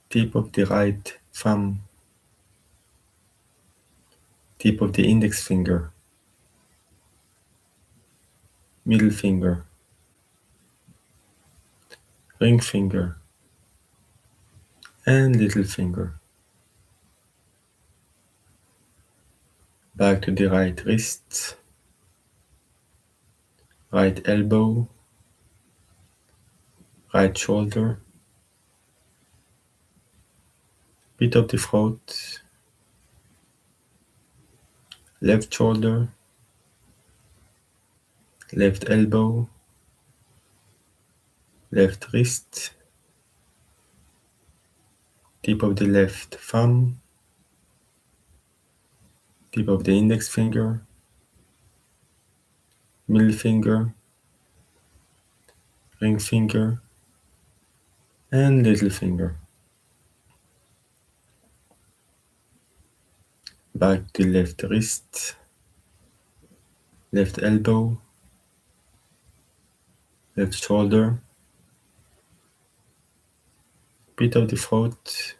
Tip of the right thumb. Tip of the index finger. Middle finger. Ring finger. And little finger. Back to the right wrist. Right elbow. Right shoulder. Pit of the throat. Left shoulder. Left elbow. Left wrist. Tip of the left thumb. Tip of the index finger. Middle finger. Ring finger. And little finger. Back to left wrist. Left elbow. Left shoulder. Pit of the throat.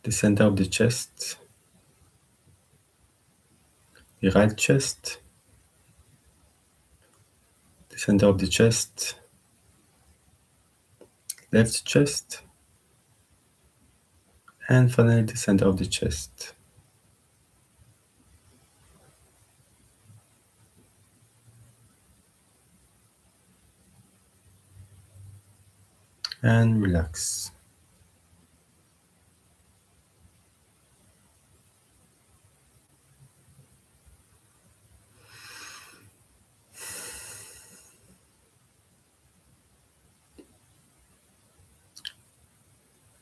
The center of the chest. The right chest. The center of the chest. Left chest. And finally the center of the chest. And relax.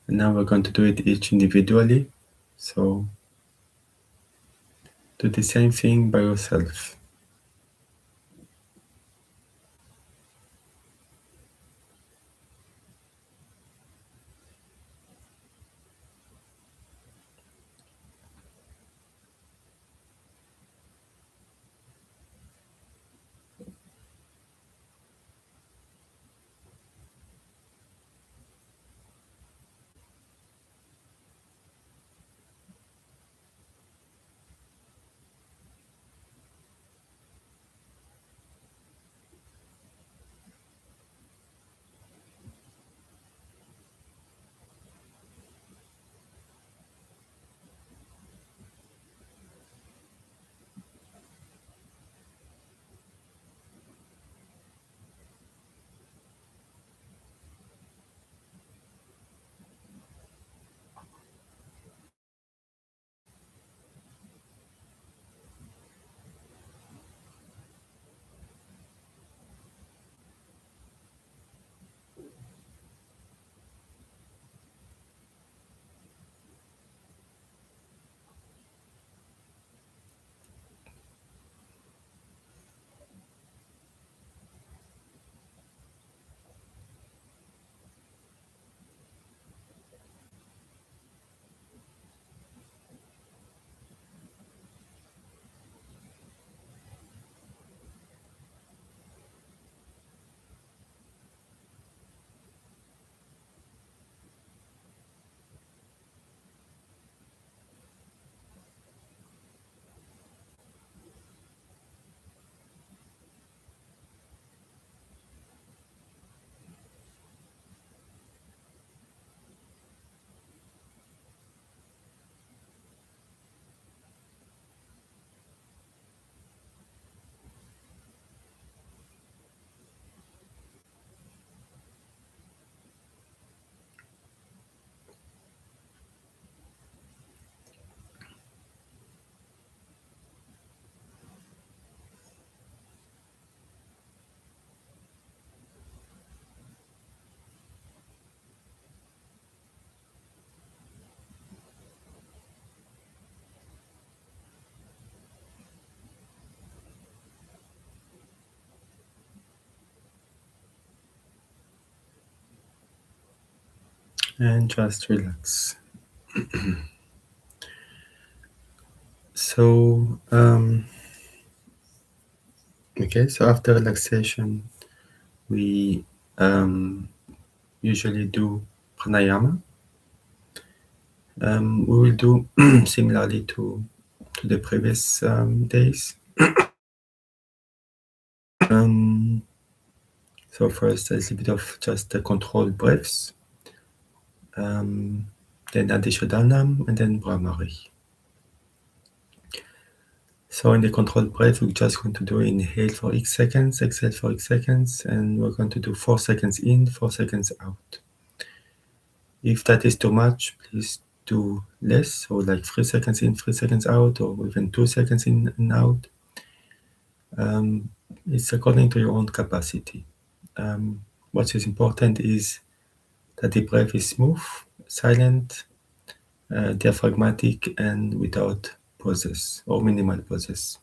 And now we're going to do it each individually. So do the same thing by yourself. and just relax. So, okay, so after relaxation, we usually do pranayama. We will do similarly to the previous days. Um, so first, a little bit of just the controlled breaths, then Adishodanam, and then Brahmari. So in the controlled breath, we're just going to do inhale for X seconds, exhale for X seconds, and we're going to do 4 seconds in, 4 seconds out. If that is too much, please do less, so like 3 seconds in, 3 seconds out, or even 2 seconds in and out. It's according to your own capacity. What is important is that the breath is smooth, silent, diaphragmatic, and without pauses or minimal pauses,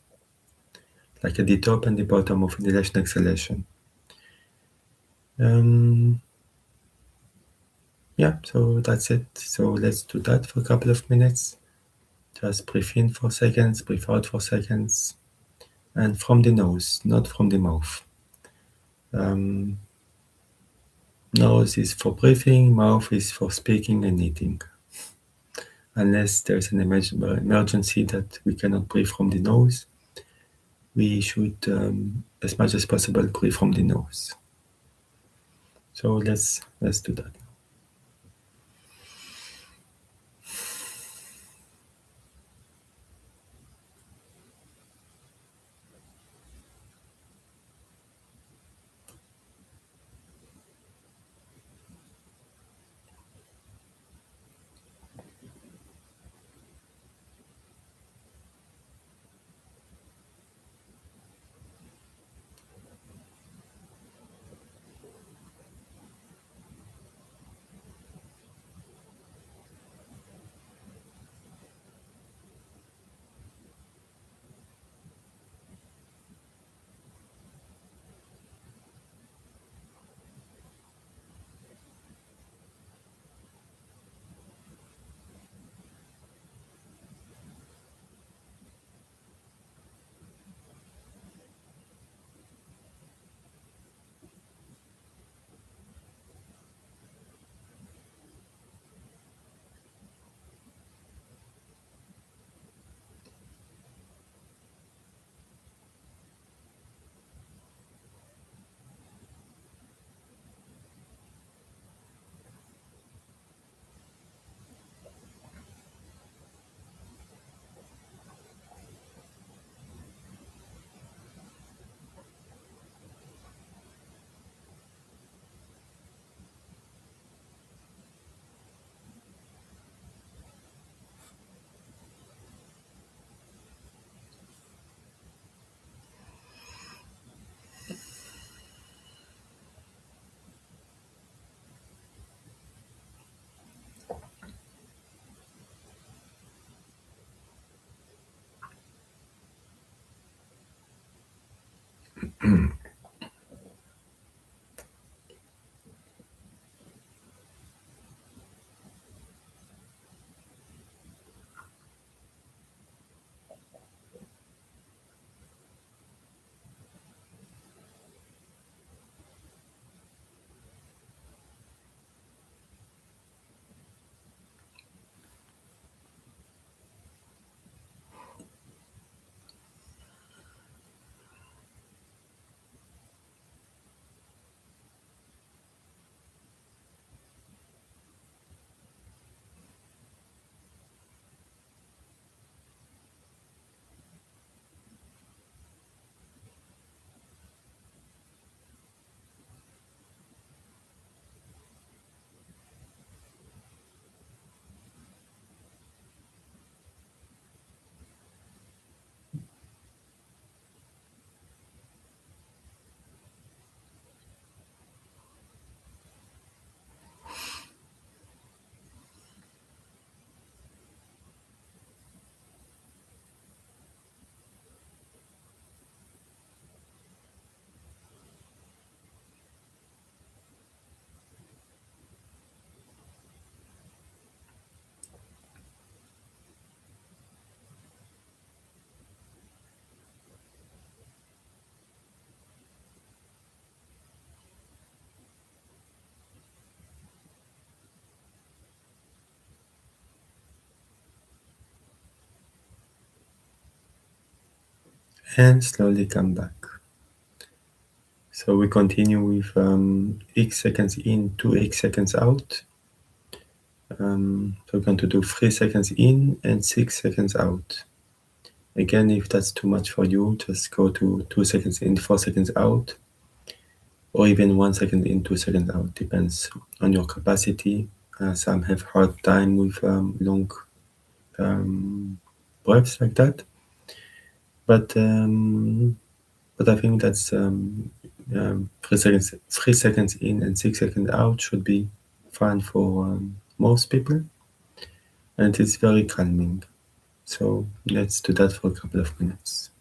like at the top and the bottom of inhalation and exhalation. Yeah, so that's it. So let's do that for a couple of minutes. Just breathe in 4 seconds, breathe out 4 seconds, and from the nose, not from the mouth. Nose is for breathing, mouth is for speaking and eating. Unless there's an emergency that we cannot breathe from the nose, we should, as much as possible, breathe from the nose. So let's do that. and slowly come back. So we continue with x seconds in to x seconds out. So we're going to do 3 seconds in and 6 seconds out. Again, if that's too much for you, just go to 2 seconds in, 4 seconds out, or even 1 second in, 2 seconds out. Depends on your capacity. Some have hard time with long breaths like that, but I think that's 3 seconds in and 6 seconds out should be fine for most people, and it's very calming. So let's do that for a couple of minutes.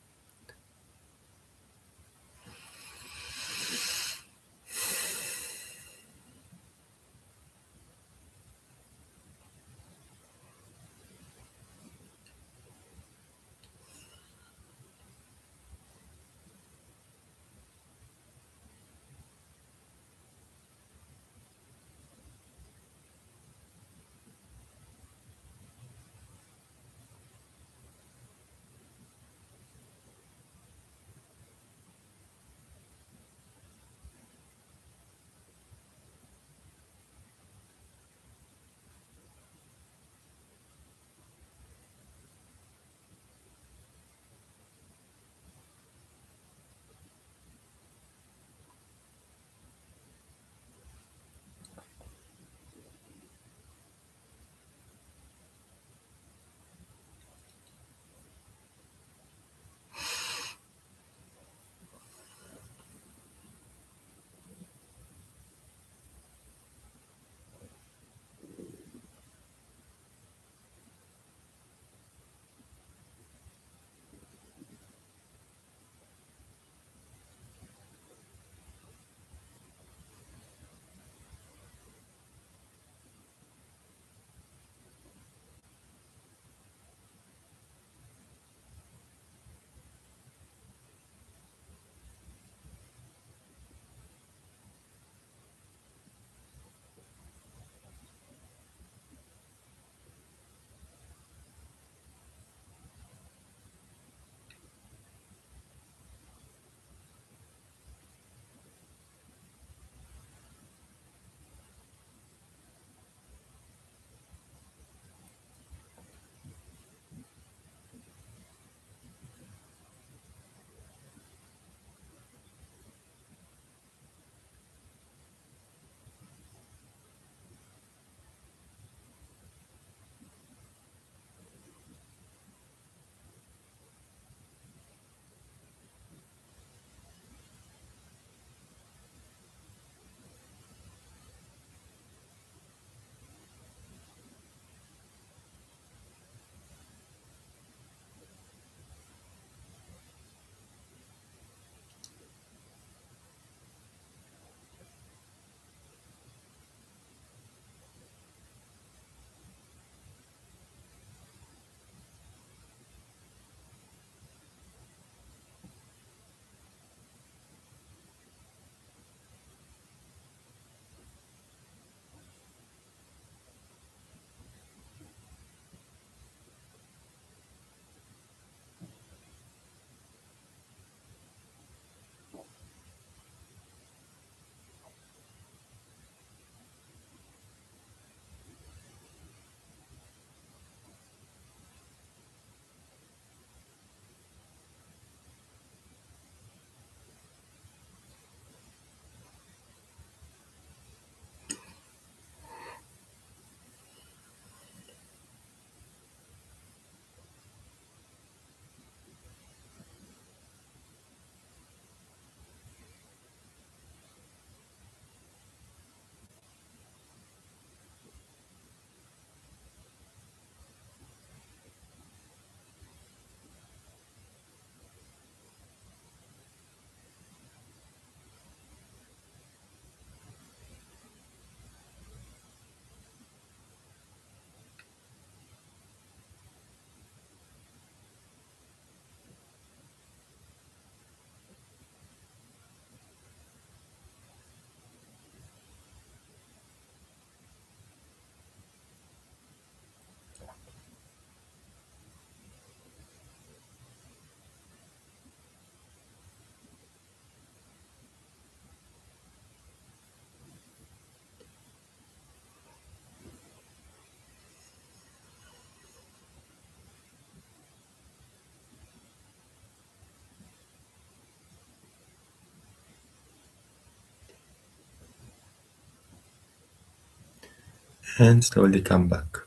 and slowly come back.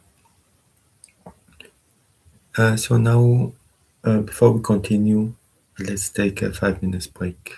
So now, before we continue, let's take a 5 minutes break.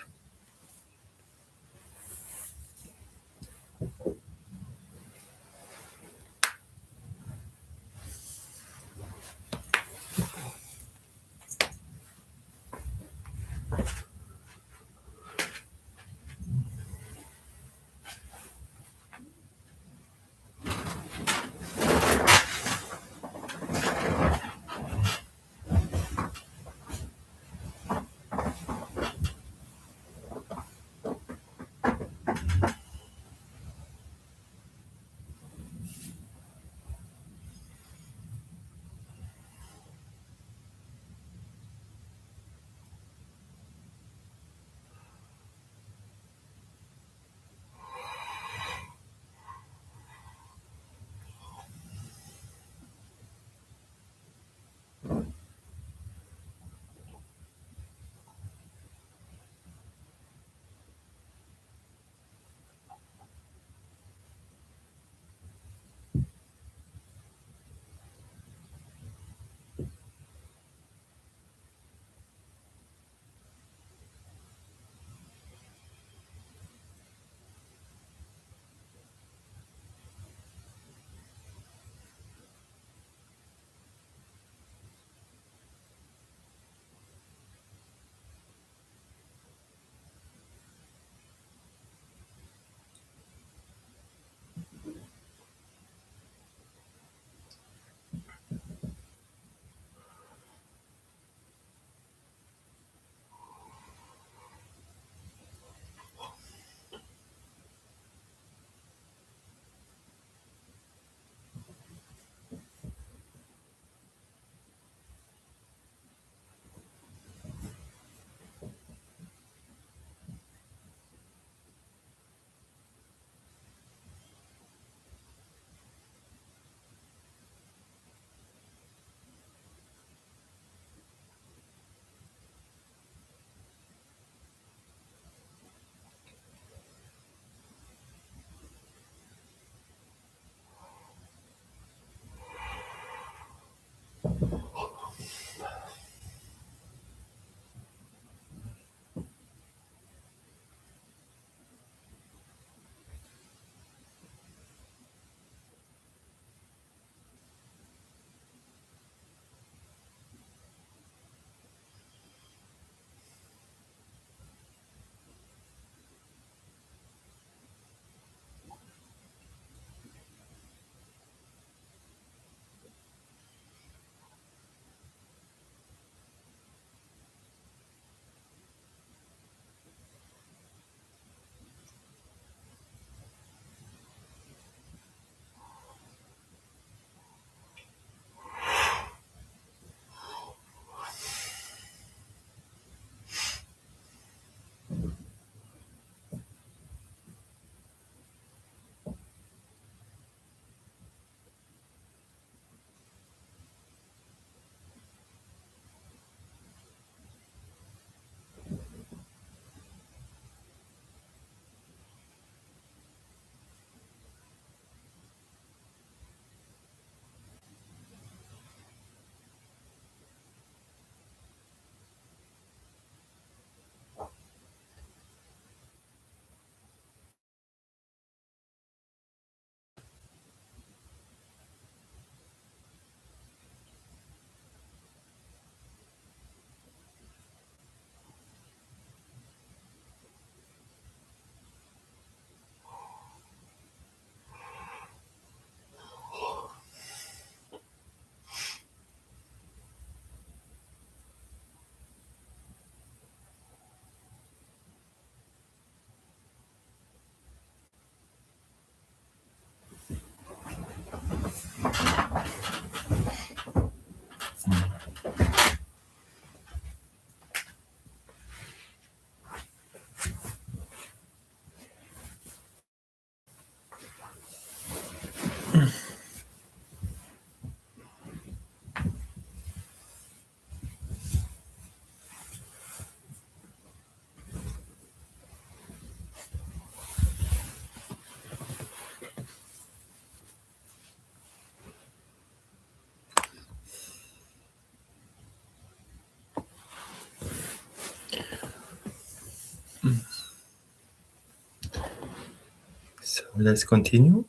let's continue.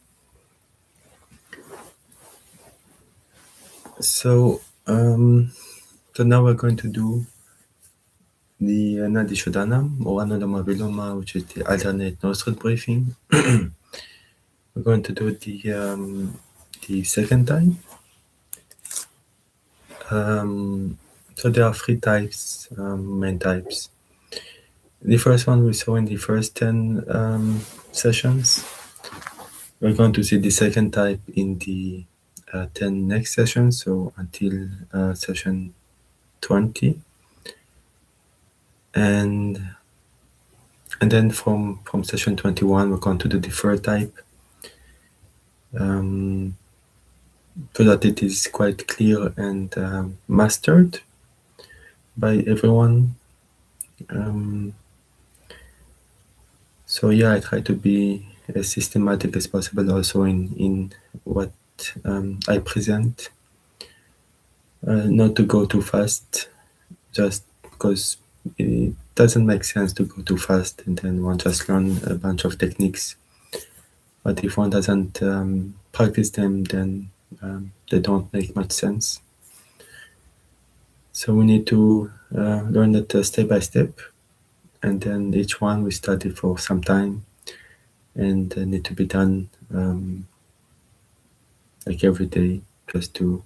So, now we're going to do the Nadi Shodhanam or Anuloma Viloma, which is the alternate nostril breathing. We're going to do the second time. So there are three types, main types. The first one we saw in the first 10 sessions. We're going to see the second type in the 10 next sessions, so until session 20. And then from session 21, we're going to do the third type, so that it is quite clear and mastered by everyone. So yeah, I try to be as systematic as possible also in what I present, not to go too fast, just because it doesn't make sense to go too fast and then one just learn a bunch of techniques. But if one doesn't practice them, then they don't make much sense. So we need to learn it step by step, and then each one we study for some time, and need to be done like every day, just to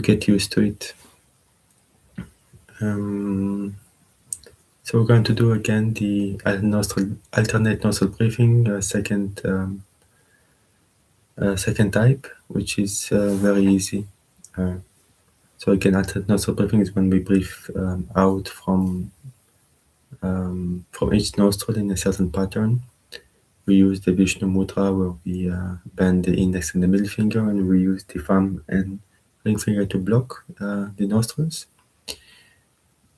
get used to it. So we're going to do again the alternate nostril breathing, second type, which is very easy. So again, alternate nostril breathing is when we breathe out from each nostril in a certain pattern. We use the Vishnu Mudra, where we bend the index and the middle finger, and we use the thumb and ring finger to block the nostrils.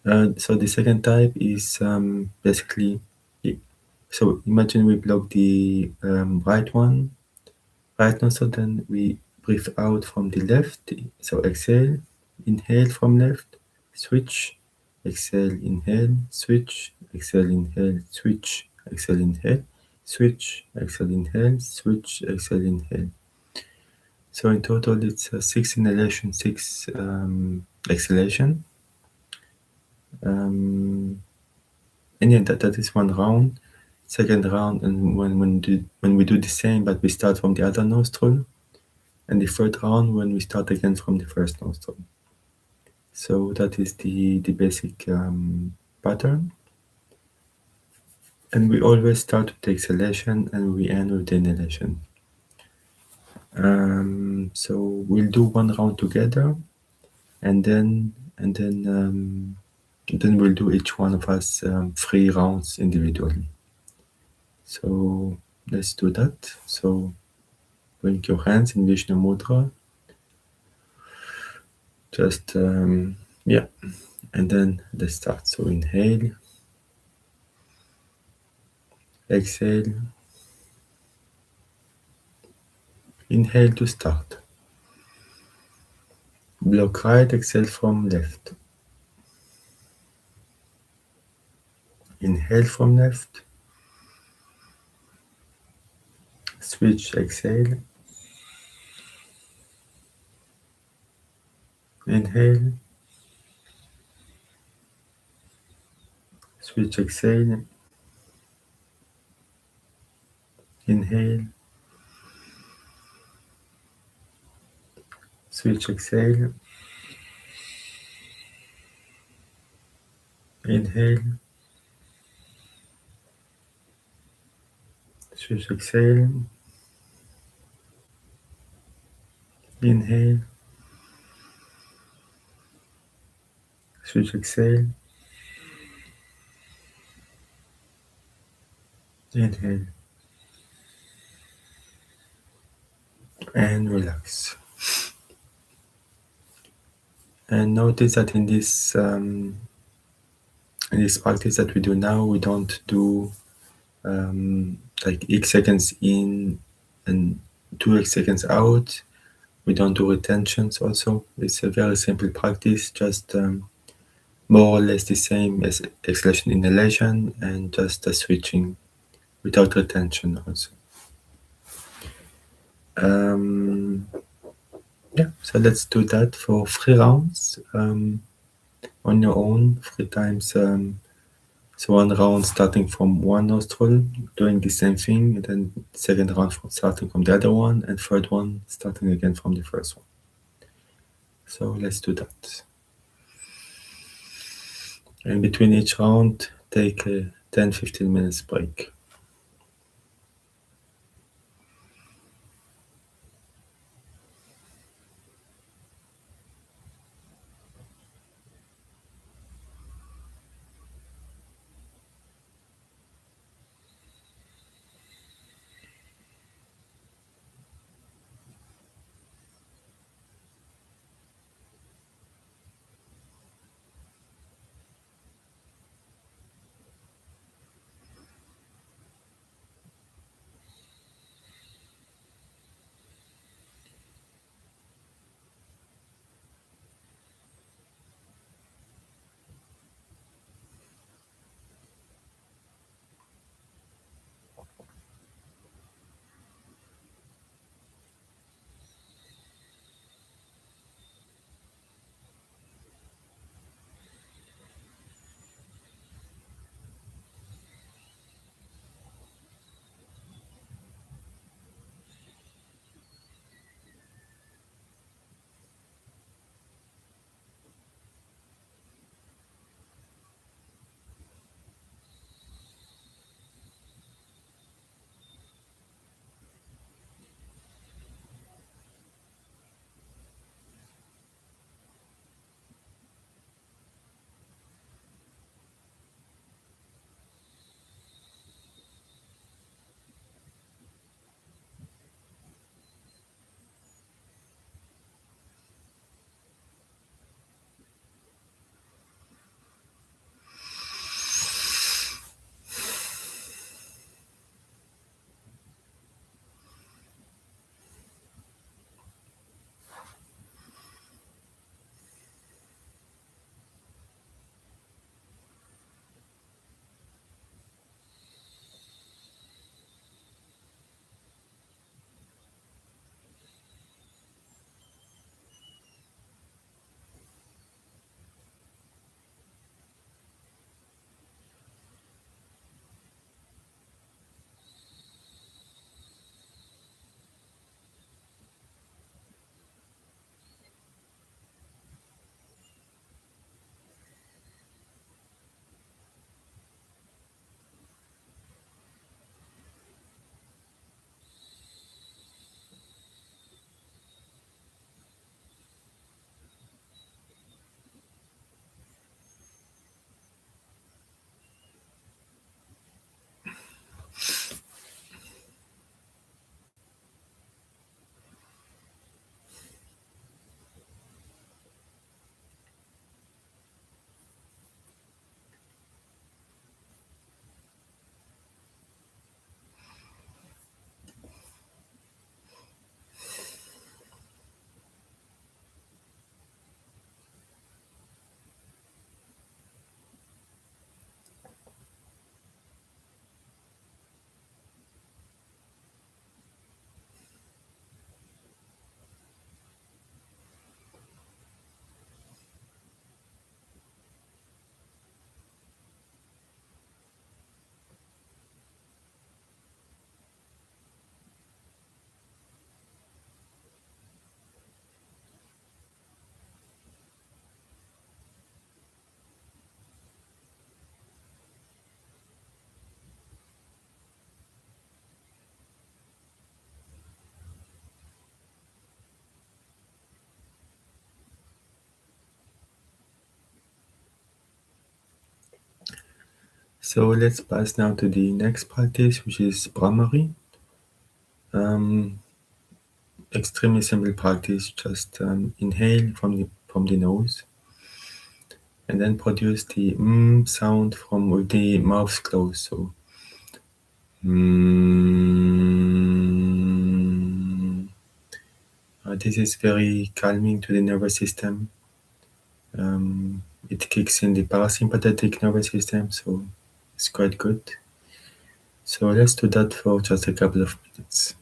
So the second type is basically, so imagine we block the right nostril, then we breathe out from the left. So exhale, inhale from left, switch, exhale, inhale, switch, exhale, inhale, switch, exhale, inhale, switch, exhale, inhale, switch, exhale, inhale. So in total, it's 6 inhalation, 6 exhalation. And yeah, that is one round. Second round, and when we do the same, but we start from the other nostril. And the third round, when we start again from the first nostril. So that is the basic pattern. And we always start with the exhalation and we end with the inhalation. So we'll do one round together, and then we'll do each one of us 3 rounds individually. So let's do that. So bring your hands in Vishnu Mudra. Just yeah, and then let's start. So inhale, exhale, inhale to start. Block right, exhale from left. Inhale from left. Switch, exhale. Inhale. Switch, exhale. Inhale. Switch, exhale. Inhale. Switch, exhale. Inhale. Switch, exhale. Inhale. And relax. And notice that in this practice that we do now, we don't do like X seconds in and 2X seconds out. We don't do retentions also. It's a very simple practice, just more or less the same as exhalation, inhalation, and just switching without retention also. Um, yeah, so let's do that for 3 rounds on your own, 3 times. So 1 round starting from one nostril, doing the same thing, and then second round starting from the other one, and third one starting again from the first one. So let's do that. And between each round, take a 10-15 minutes break. So let's pass now to the next practice, which is Brahmari. Extremely simple practice. Just inhale from the nose, and then produce the sound from with the mouth closed. So this is very calming to the nervous system. It kicks in the parasympathetic nervous system, so it's quite good. So let's do that for just a couple of minutes.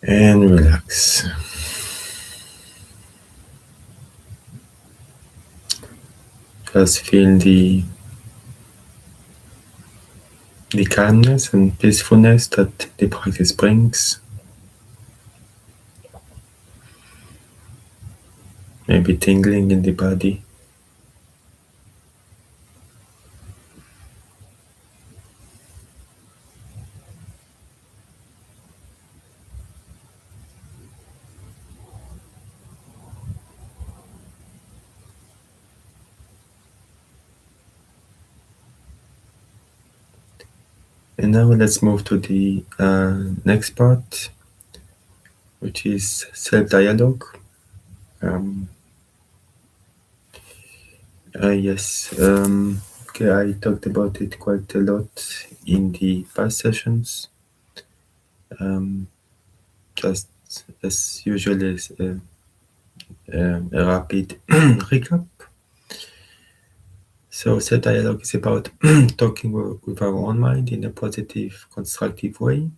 And relax. Just feel the calmness and peacefulness that the practice brings. Maybe tingling in the body. And now let's move to the next part, which is self-dialogue. Yes, okay, I talked about it quite a lot in the past sessions. Just as usual, as a rapid recap. So self-dialogue is about talking with our own mind in a positive, constructive way.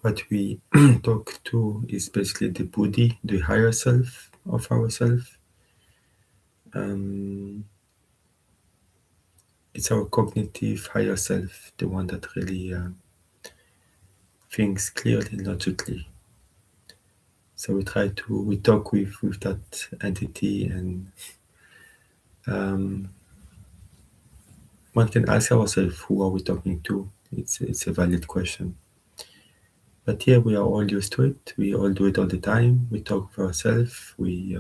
What we talk to is basically the Buddhi, the higher self of ourself. It's our cognitive higher self, the one that really thinks clearly, logically. So we talk with that entity, and one can ask ourselves, who are we talking to? It's a valid question. But here we are all used to it. We all do it all the time. We talk with ourselves. We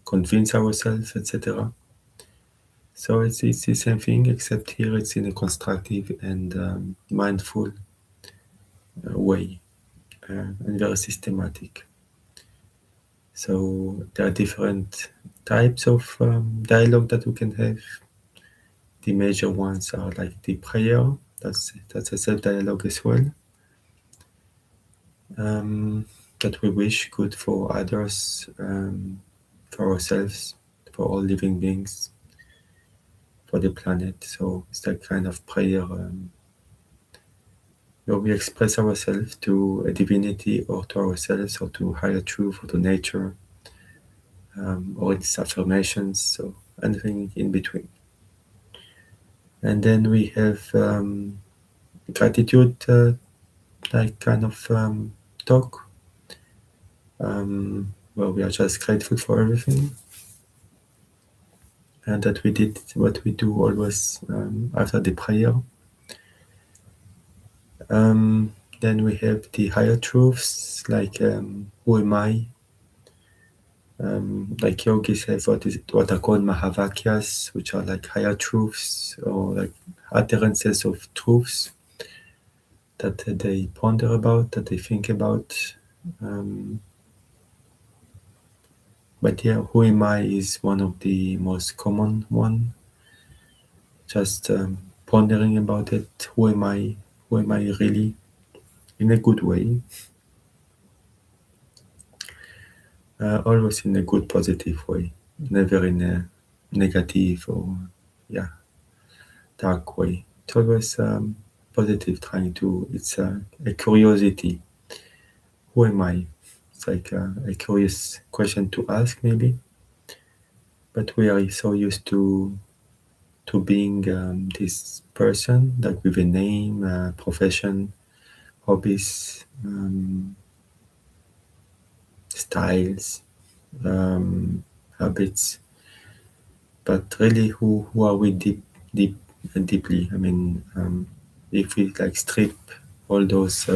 convince ourselves, etc. So it's the same thing, except here it's in a constructive and mindful way and very systematic. So there are different types of dialogue that we can have. The major ones are like the prayer. That's a self-dialogue as well. That we wish good for others, for ourselves, for all living beings, for the planet. So it's that kind of prayer where we express ourselves to a divinity or to ourselves or to higher truth or to nature, or its affirmations, so anything in between. And then we have gratitude like kind of talk where we are just grateful for everything, and that we did what we do always after the prayer. Then we have the higher truths, like who am I? Like yogis have what are called mahavakyas, which are like higher truths or like utterances of truths that they ponder about, that they think about. But yeah, who am I is one of the most common one. Just pondering about it. Who am I? Who am I really? In a good way. Always in a good, positive way. Never in a negative or dark way. It's always positive. It's a curiosity. Who am I? It's like a curious question to ask, maybe. But we are so used to being this person, like with a name, profession, hobbies, styles, habits. But really, who are we deeply? I mean, if we like strip all those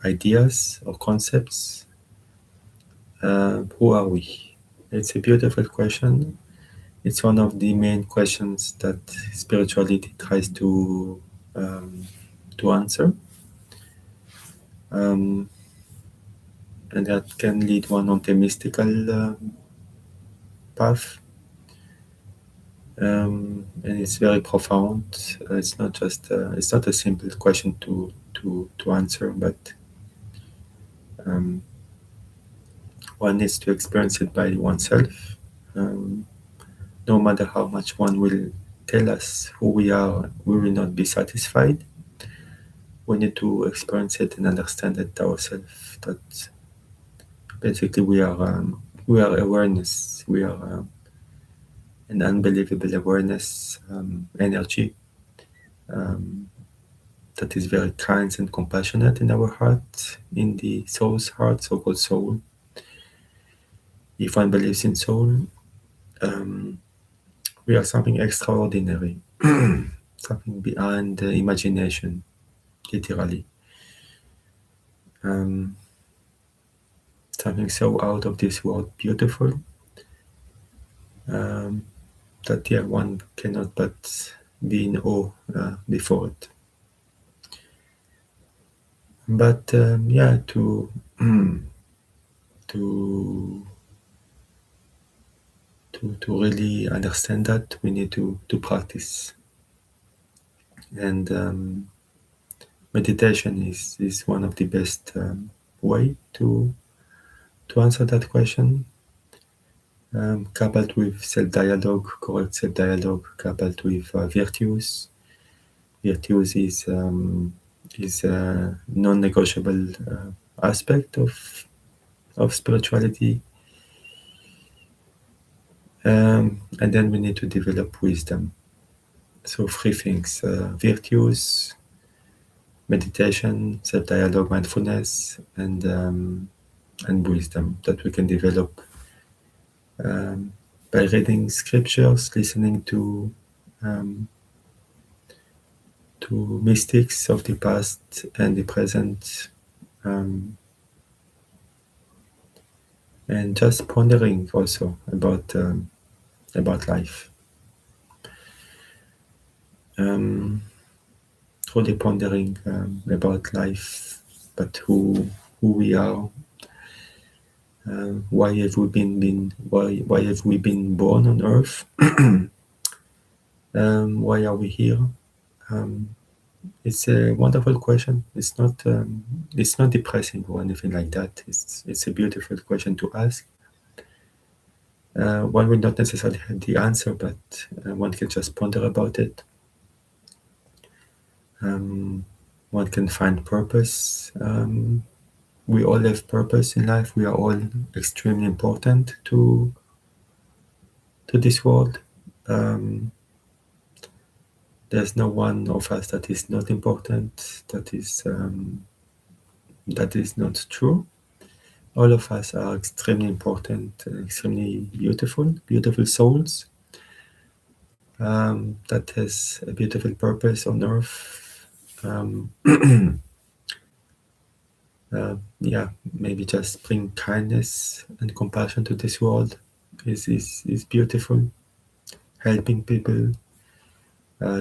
ideas or concepts, who are we? It's a beautiful question. It's one of the main questions that spirituality tries to answer, and that can lead one on the mystical path. And it's very profound. It's not just it's not a simple question to answer, but one needs to experience it by oneself. No matter how much one will tell us who we are, we will not be satisfied. We need to experience it and understand it ourselves. That basically we are awareness. We are an unbelievable awareness energy that is very kind and compassionate in our heart, in the soul's heart, so-called soul. If one believes in soul, we are something extraordinary, something beyond the imagination, literally. Something so out of this world beautiful that one cannot but be in awe before it. But to really understand that, we need to practice. And meditation is one of the best way to answer that question, coupled with self-dialogue, correct self-dialogue, coupled with virtues. Virtues is a non-negotiable aspect of spirituality. And then we need to develop wisdom. So 3 things: virtues, meditation, self-dialogue, mindfulness, and wisdom that we can develop by reading scriptures, listening to mystics of the past and the present, and just pondering also about life. Truly pondering about life, but who we are. Why have we been born on Earth? Why are we here? It's a wonderful question. It's not depressing or anything like that. It's a beautiful question to ask. One will not necessarily have the answer, but one can just ponder about it. One can find purpose. We all have purpose in life. We are all extremely important to this world. there's no one of us that is not important, that is not true. All of us are extremely important, extremely beautiful souls that has a beautiful purpose on earth. Yeah, maybe just bring kindness and compassion to this world is beautiful. Helping people,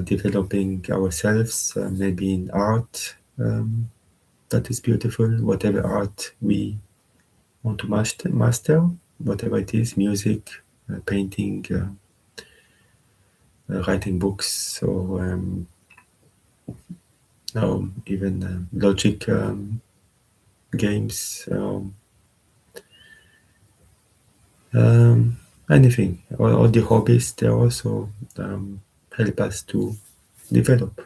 developing ourselves, maybe in art, that is beautiful. Whatever art we want to master, whatever it is, music, painting, writing books, or even logic games, anything. All the hobbies, they also help us to develop.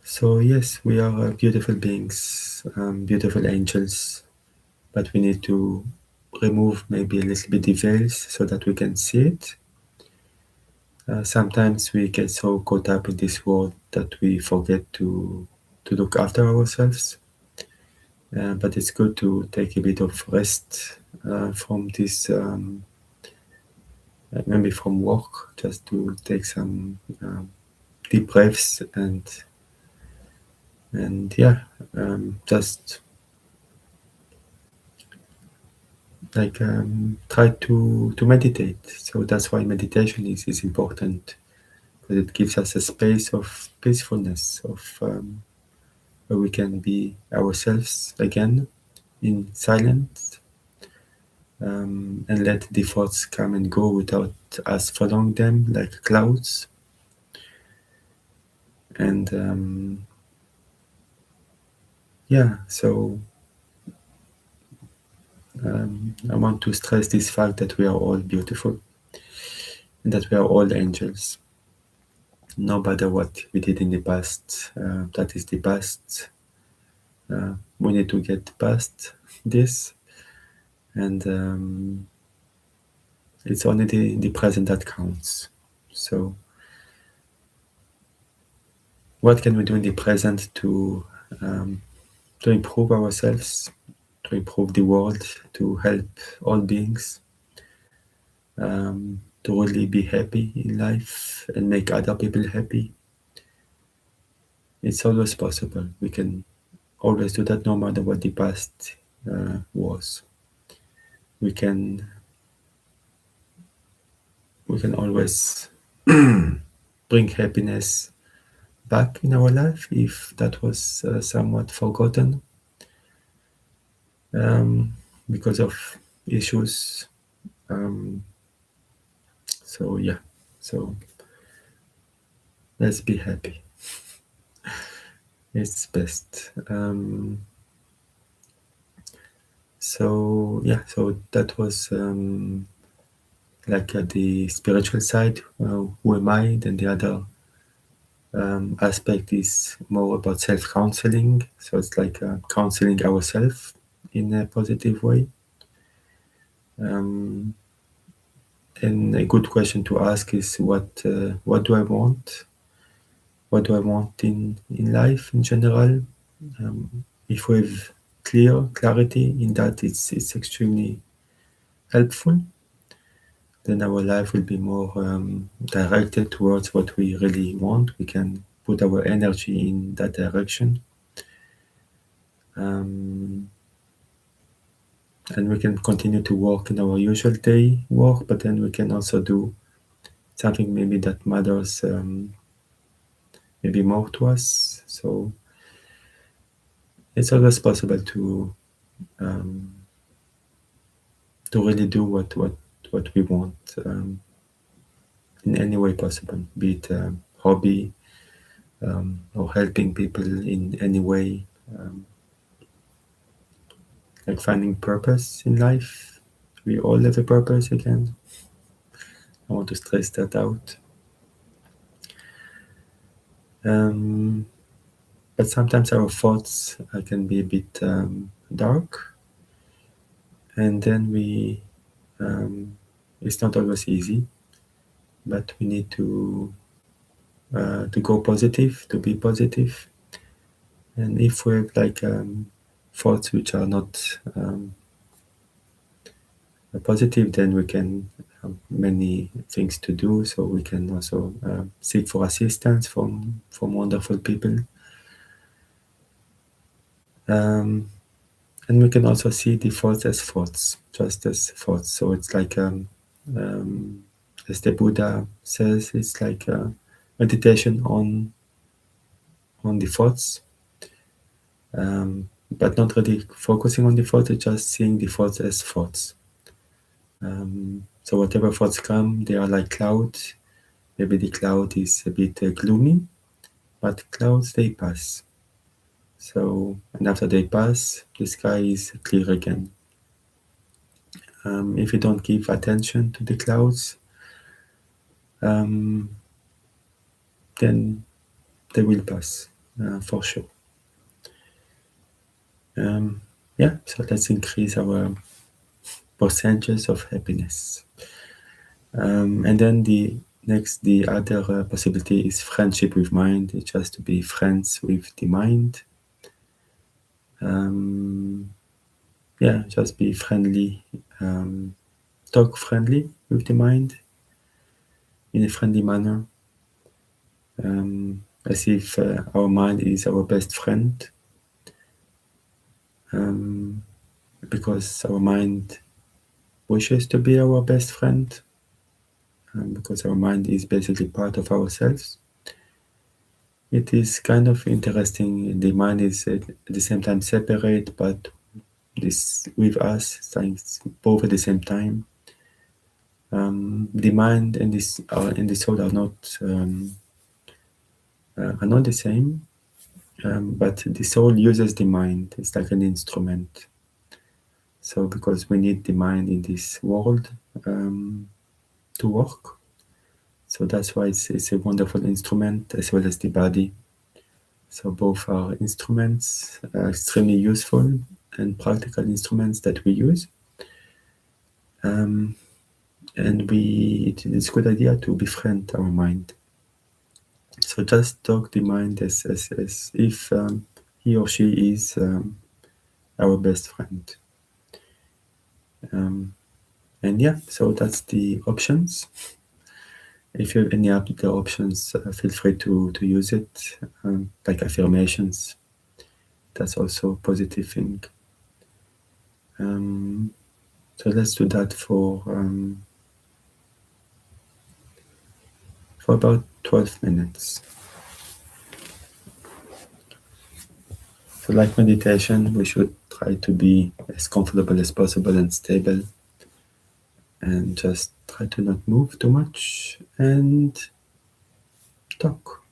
So yes, we are beautiful beings, beautiful angels, but we need to remove maybe a little bit the veils so that we can see it. Sometimes we get so caught up in this world that we forget to look after ourselves. But it's good to take a bit of rest from this, maybe from work, just to take some deep breaths and yeah, just like try to meditate. So that's why meditation is important, because it gives us a space of peacefulness, of where we can be ourselves again in silence, and let the thoughts come and go without us following them like clouds. And yeah, so I want to stress this fact that we are all beautiful and that we are all angels. No matter what we did in the past, that is the past. We need to get past this, and it's only the present that counts. So, what can we do in the present to improve ourselves, to improve the world, to help all beings, to really be happy in life and make other people happy? It's always possible. We can always do that, no matter what the past was. We can always bring happiness back in our life if that was somewhat forgotten because of issues. So yeah, so let's be happy. It's best. So yeah, so that was like the spiritual side. Who am I? Then the other aspect is more about self-counseling. So it's like counseling ourselves in a positive way. And a good question to ask is what do I want? What do I want in life in general? If we have clarity in that, it's extremely helpful. Then our life will be more directed towards what we really want. We can put our energy in that direction. And we can continue to work in our usual day work, but then we can also do something maybe that matters maybe more to us. So it's always possible to really do what we want in any way possible, be it hobby or helping people in any way, like finding purpose in life. We all have a purpose again. I want to stress that out. But sometimes our thoughts can be a bit dark, and then it's not always easy. but we need to go positive, to be positive. And if we have like thoughts which are not positive, then we can have many things to do. So we can also seek for assistance from wonderful people. And we can also see the thoughts as thoughts, just as thoughts. So it's like, as the Buddha says, it's like meditation on the thoughts, but not really focusing on the thoughts, it's just seeing the thoughts as thoughts. So whatever thoughts come, they are like clouds. Maybe the cloud is a bit gloomy, but clouds, they pass. So, and after they pass, the sky is clear again. If you don't give attention to the clouds, then they will pass, for sure. So let's increase our percentages of happiness. And then the other possibility is friendship with mind. It's just to be friends with the mind. Just be friendly, talk friendly with the mind in a friendly manner, as if our mind is our best friend, because our mind wishes to be our best friend, because our mind is basically part of ourselves. It is kind of interesting. The mind is at the same time separate, but this with us, it's both at the same time. The mind and the soul are not the same, but the soul uses the mind. It's like an instrument. So because we need the mind in this world to work, so that's why it's a wonderful instrument as well as the body. So both are instruments, extremely useful and practical instruments that we use. And it's a good idea to befriend our mind. So just talk the mind as if he or she is our best friend. So that's the options. If you have any other options, feel free to use it, like affirmations. That's also a positive thing. So let's do that for about 12 minutes. So like meditation, we should try to be as comfortable as possible and stable, and just try to not move too much and talk.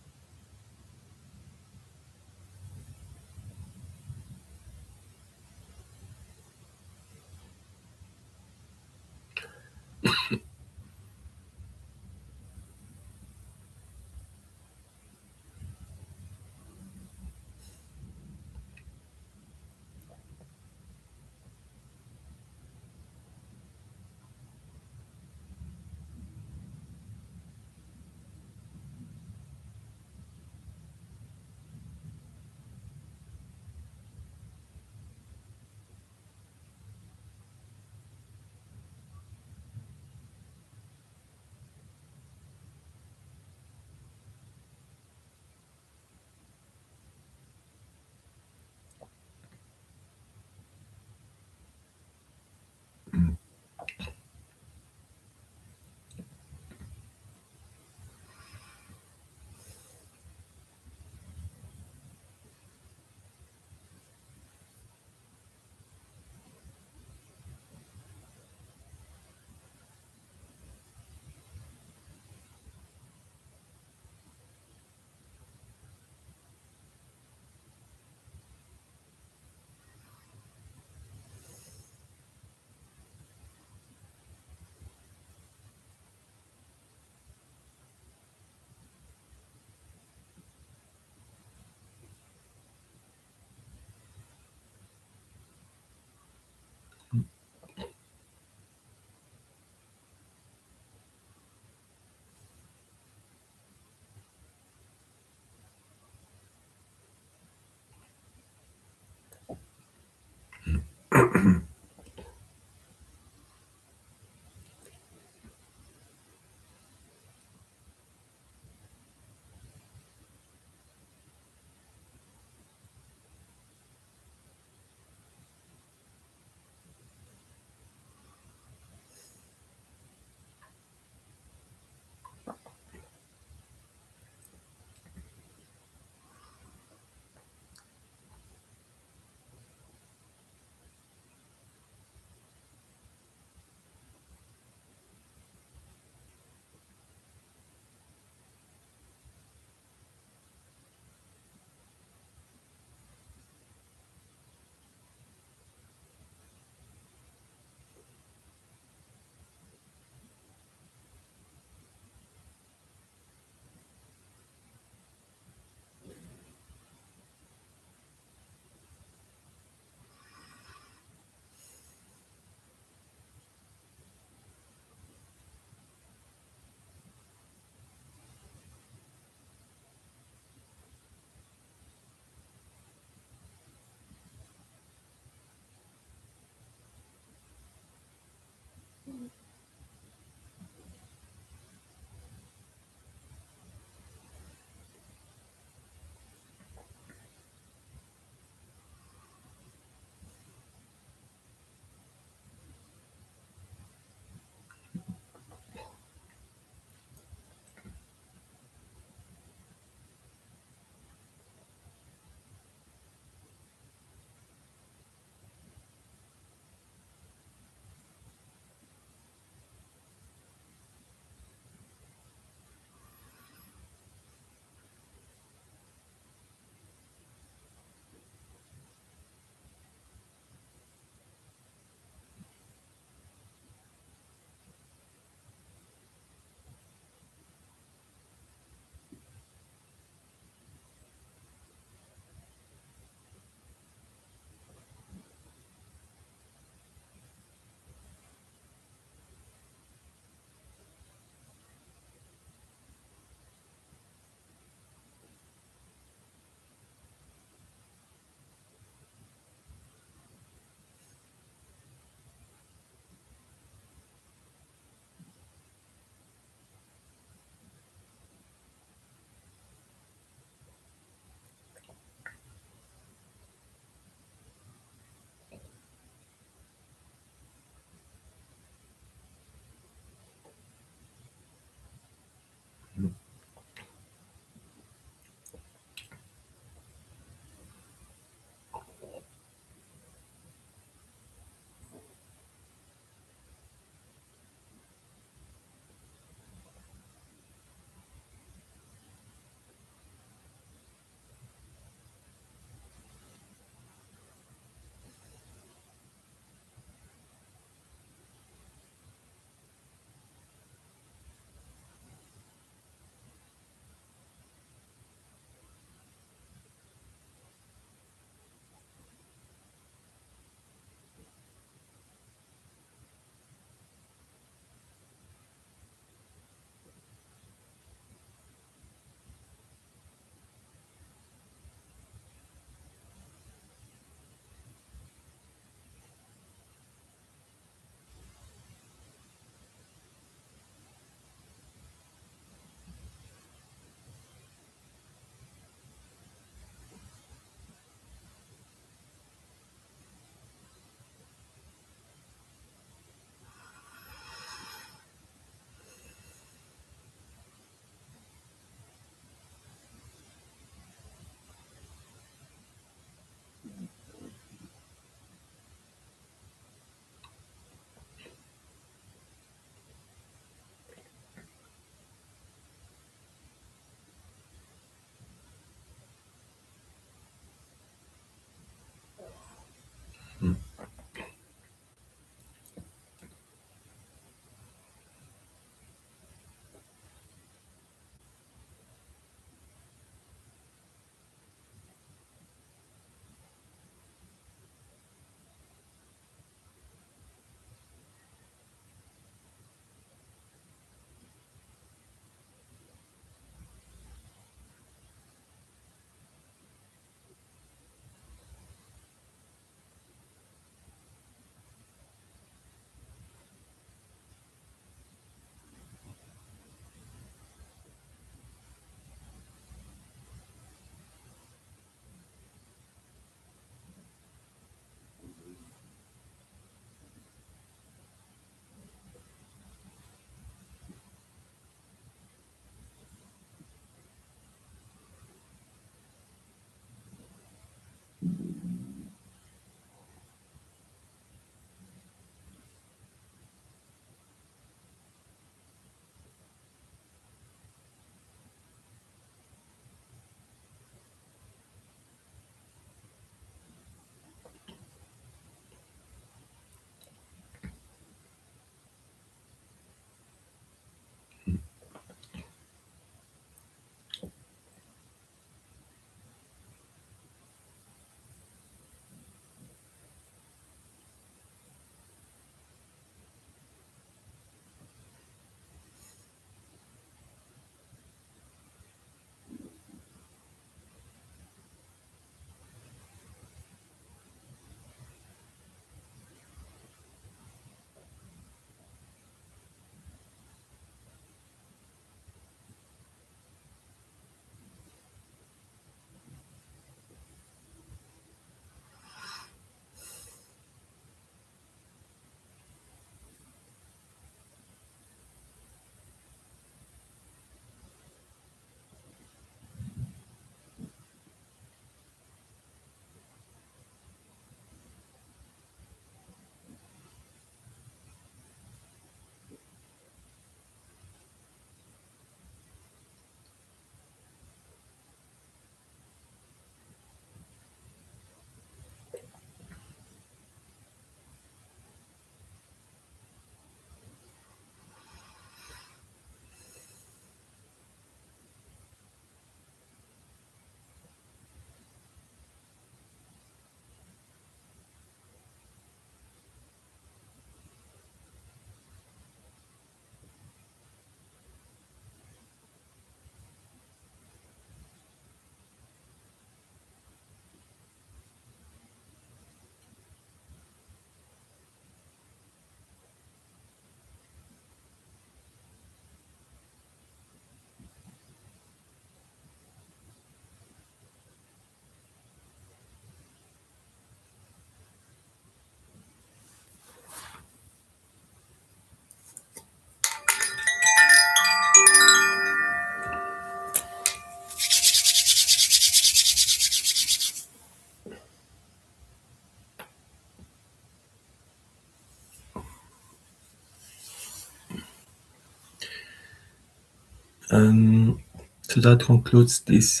So that concludes this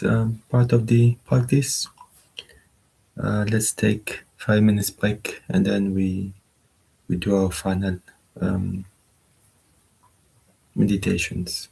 part of the practice. Let's take 5 minutes break and then we do our final um, meditations.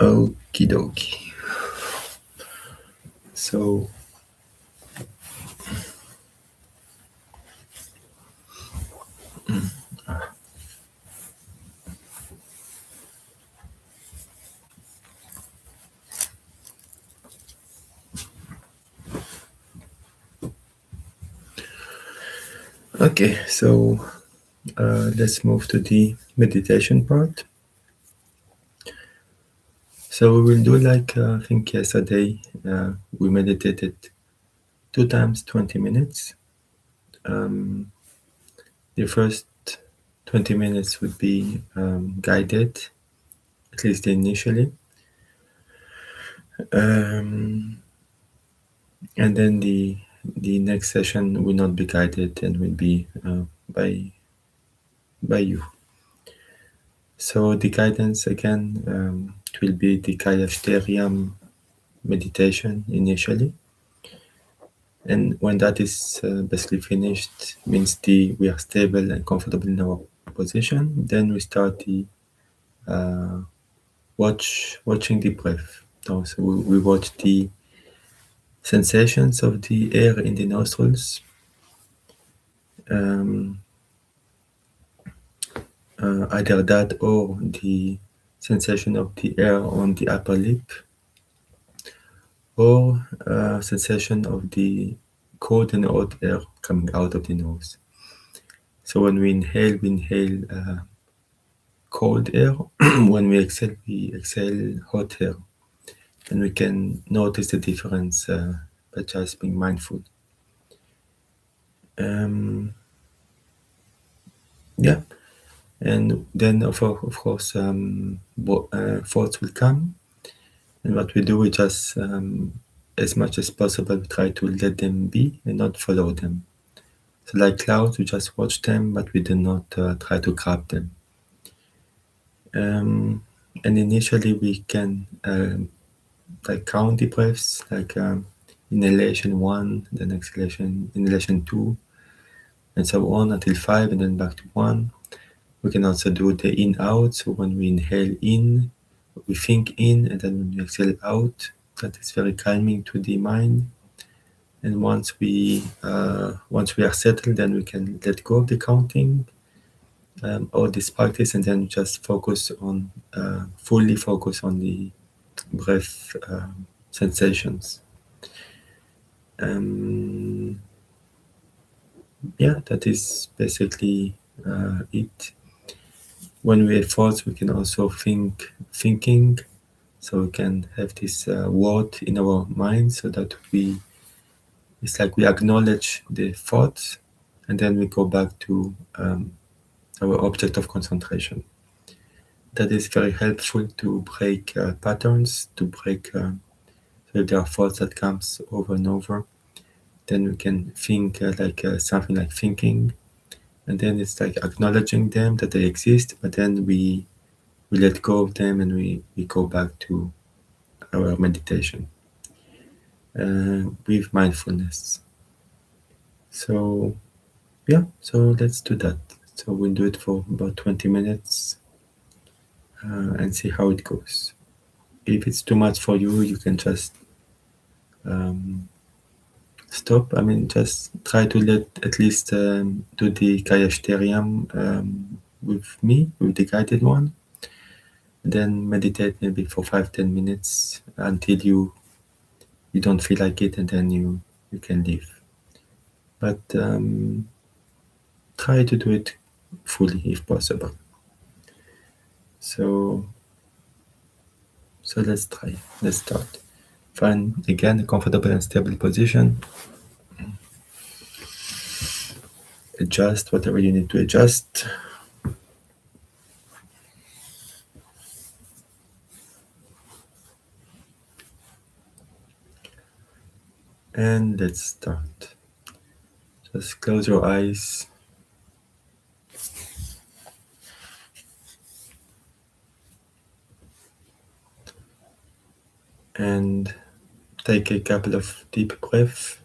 Okie dokie. So, okay, so let's move to the meditation part. So we will do like I think yesterday we meditated 2 times 20 minutes. The first 20 minutes would be guided, at least initially. And then the next session will not be guided and will be by you. So the guidance again, it will be the Kayashteriam meditation initially. And when that is basically finished, means we are stable and comfortable in our position, then we start the watching the breath. So we watch the sensations of the air in the nostrils, either that or the sensation of the air on the upper lip, or sensation of the cold and hot air coming out of the nose. So when we inhale cold air. When we exhale hot air. And we can notice the difference by just being mindful. Yeah, and then of course thoughts will come, and what we do, we just as much as possible we try to let them be and not follow them. So like clouds, we just watch them, but we do not try to grab them. And initially we can like count the breaths, like inhalation 1, then exhalation, inhalation 2, and so on until 5, and then back to 1. We can also do the in-out. So when we inhale in, we think in, and then when we exhale out, that is very calming to the mind. And once we are settled, then we can let go of the counting, all this practice, and then just fully focus on the breath sensations. Yeah, that is basically it. When we have thoughts, we can also thinking, so we can have this word in our mind, so that it's like we acknowledge the thoughts, and then we go back to our object of concentration. That is very helpful to break patterns, to break, so if there are thoughts that comes over and over, then we can think something like thinking, and then it's like acknowledging them that they exist, but then we let go of them and we go back to our meditation with mindfulness. So yeah, so let's do that. So we'll do it for about 20 minutes and see how it goes. If it's too much for you, you can just stop. I mean, just try to let at least do the Kayashteriam with me, with the guided one. Then meditate maybe for 5-10 minutes until you don't feel like it, and then you can leave. But try to do it fully if possible. So let's try. Let's start. Find again a comfortable and stable position. Adjust whatever you need to adjust. And let's start. Just close your eyes. And take a couple of deep breaths.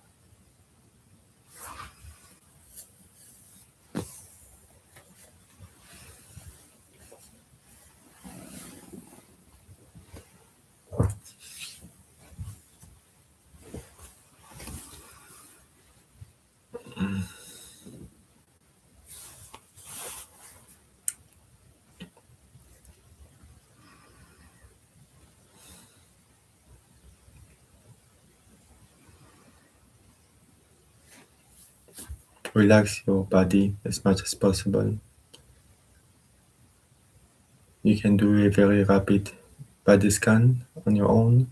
Relax your body as much as possible. You can do a very rapid body scan on your own.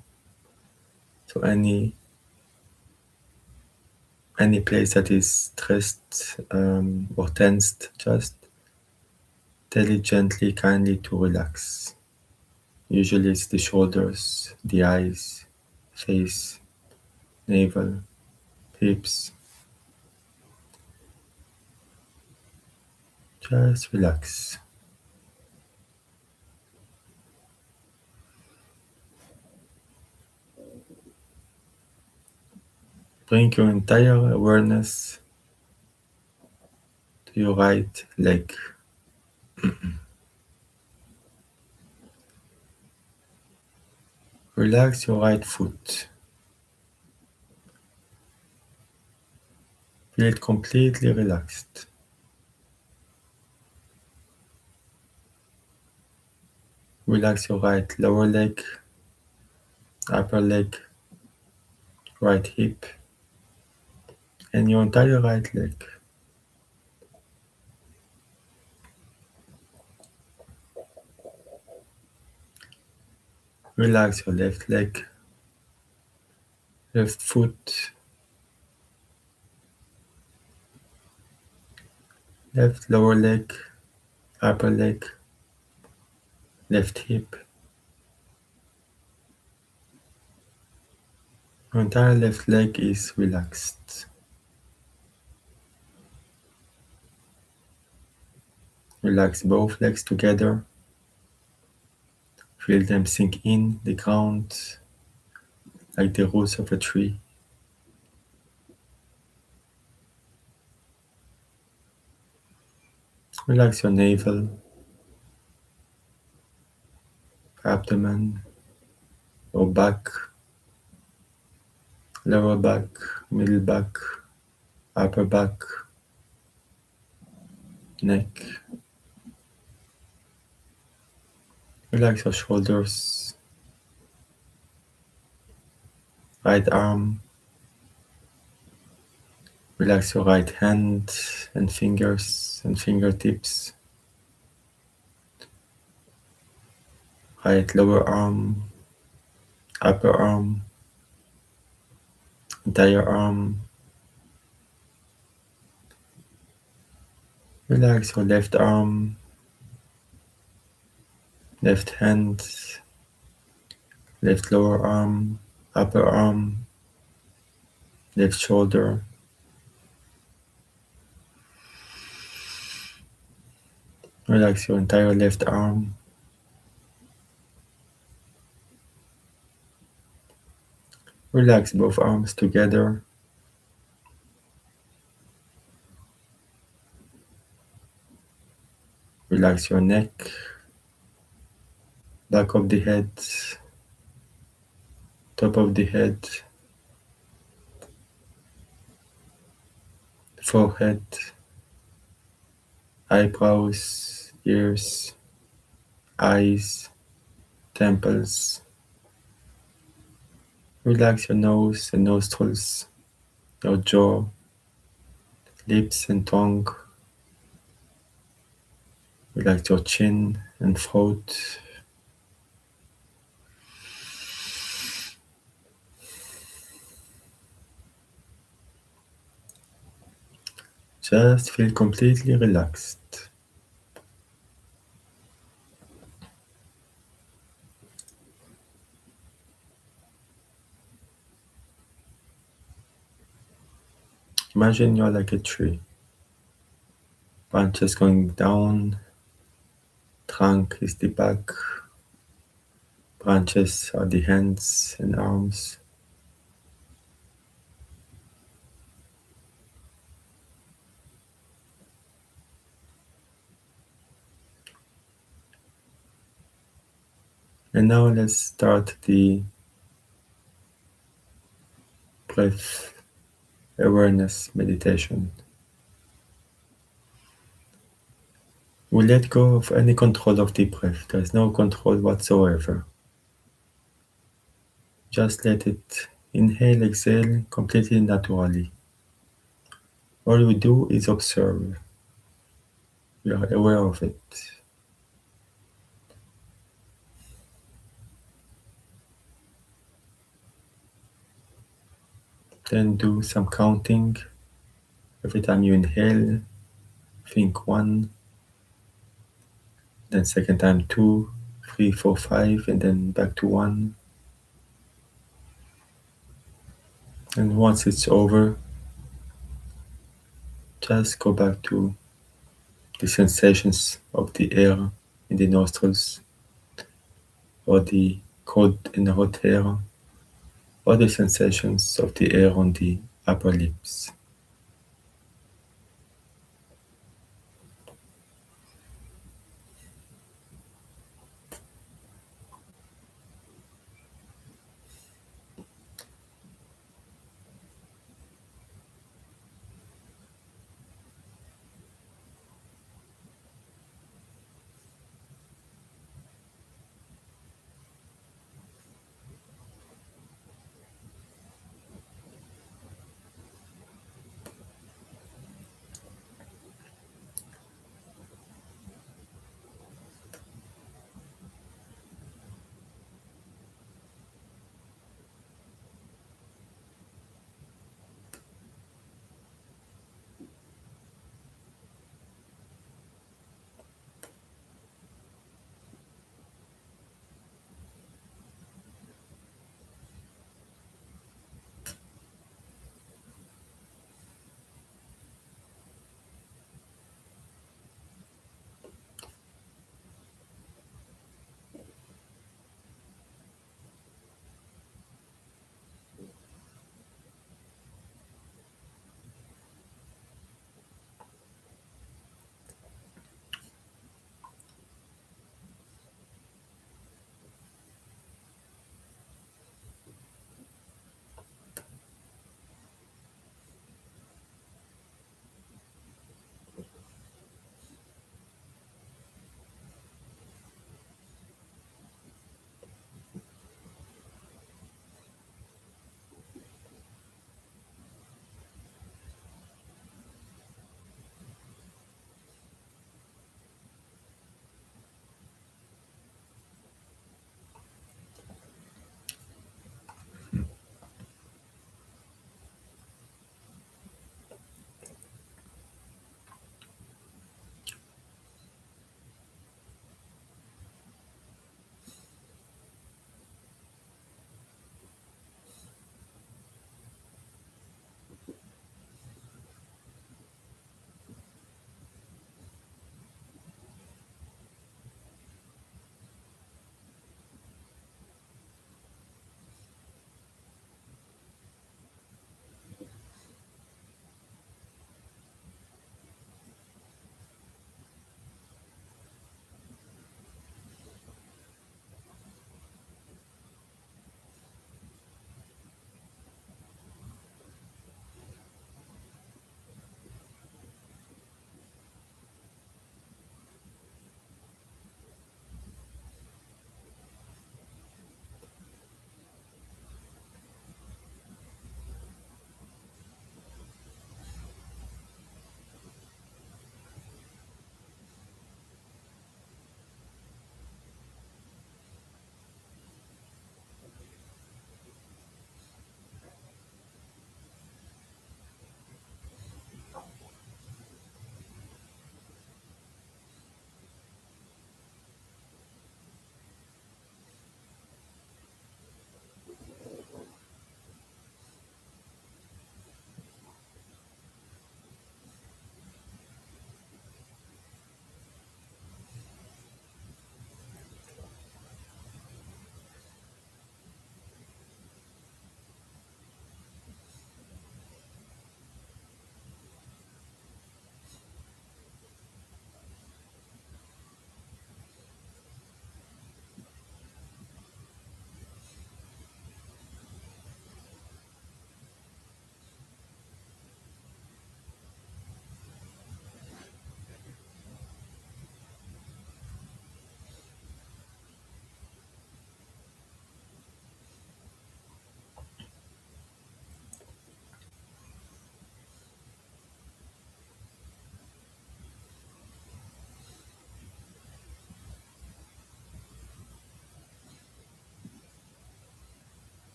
So any place that is stressed or tensed, just tell it gently, kindly to relax. Usually it's the shoulders, the eyes, face, navel, hips. Just relax. Bring your entire awareness to your right leg. Relax your right foot. Feel it completely relaxed. Relax your right lower leg, upper leg, right hip, and your entire right leg. Relax your left leg, left foot, left lower leg, upper leg, left hip. Your entire left leg is relaxed. Relax both legs together. Feel them sink in the ground like the roots of a tree. Relax your navel, abdomen, your back, lower back, middle back, upper back, neck. Relax your shoulders, right arm. Relax your right hand and fingers and fingertips. Right lower arm, upper arm, entire arm. Relax your left arm, left hand, left lower arm, upper arm, left shoulder. Relax your entire left arm. Relax both arms together. Relax your neck, back of the head, top of the head, forehead, eyebrows, ears, eyes, temples. Relax your nose and nostrils, your jaw, lips and tongue. Relax your chin and throat. Just feel completely relaxed. Imagine you're like a tree. Branches going down, trunk is the back, branches are the hands and arms. And now let's start the breath awareness meditation. We let go of any control of the breath. There is no control whatsoever. Just let it inhale, exhale completely naturally. All we do is observe. We are aware of it. Then do some counting. Every time you inhale, think 1, then second time 2, 3, 4, 5, and then back to 1. And once it's over, just go back to the sensations of the air in the nostrils, or the cold and hot air, or the sensations of the air on the upper lips.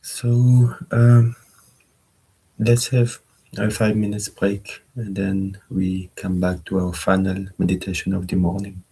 So let's have a 5 minutes break and then we come back to our final meditation of the morning.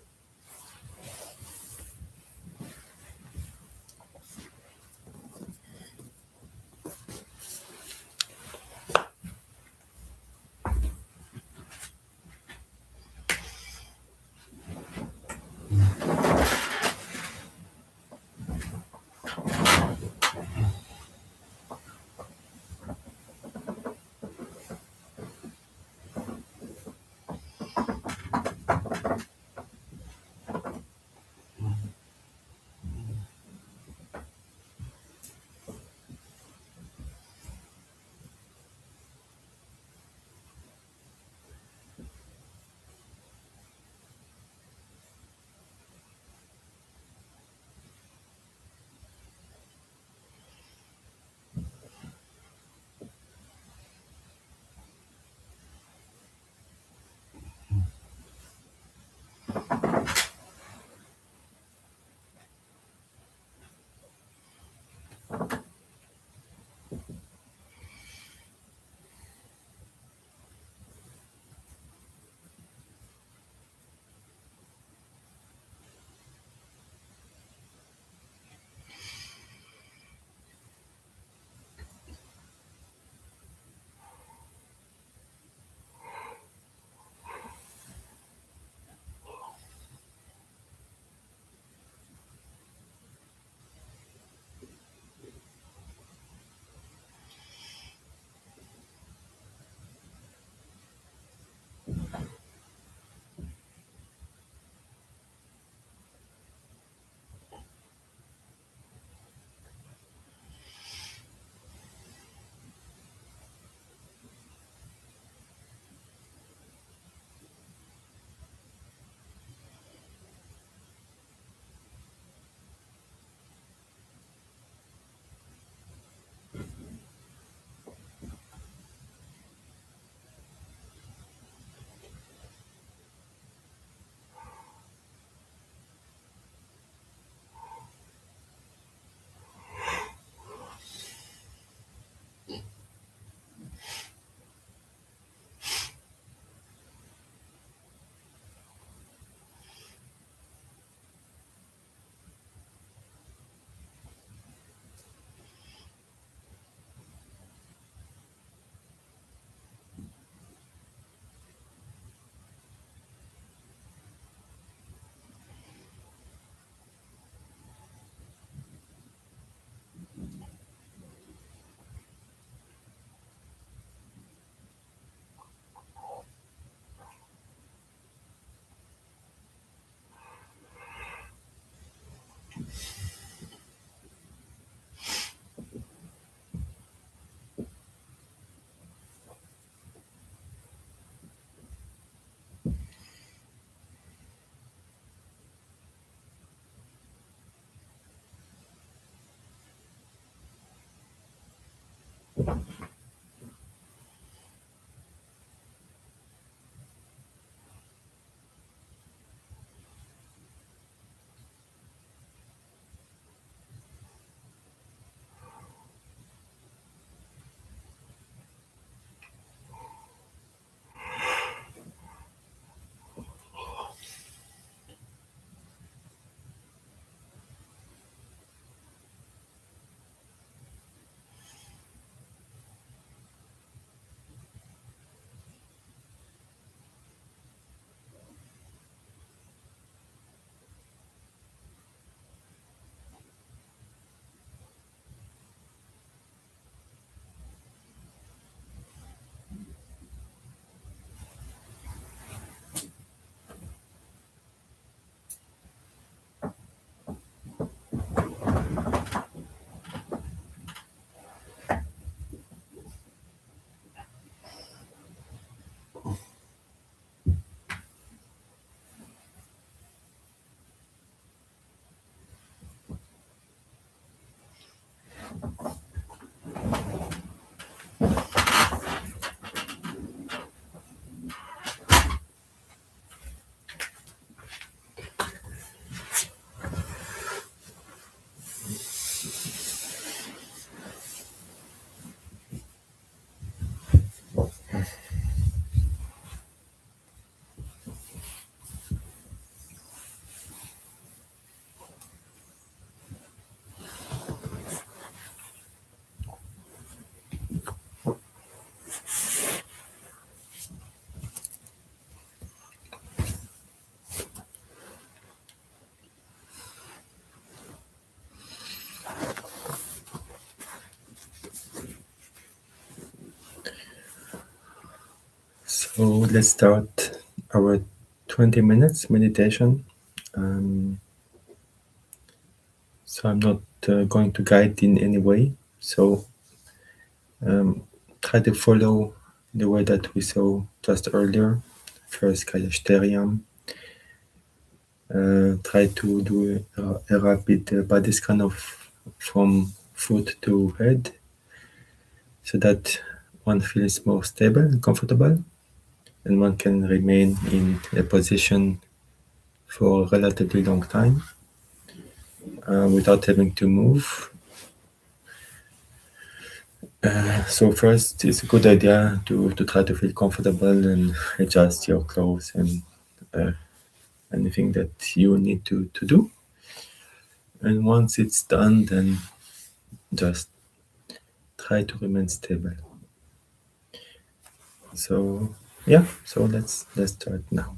So let's start our 20 minutes meditation. Um, so I'm not going to guide in any way. So try to follow the way that we saw just earlier. First, Kayashteriam. Try to do a rapid body scan of from foot to head so that one feels more stable and comfortable and one can remain in a position for a relatively long time without having to move. So first, it's a good idea to try to feel comfortable and adjust your clothes and uh, anything that you need to do. And once it's done, then just try to remain stable. So yeah, so let's start now.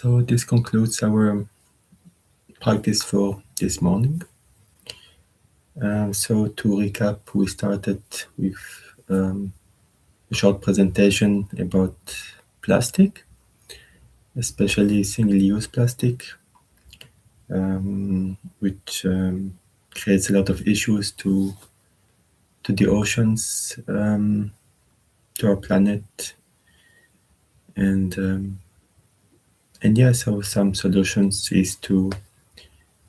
So this concludes our practice for this morning. So to recap, we started with a short presentation about plastic, especially single-use plastic, which creates a lot of issues to the oceans, to our planet, and yeah. So some solutions is to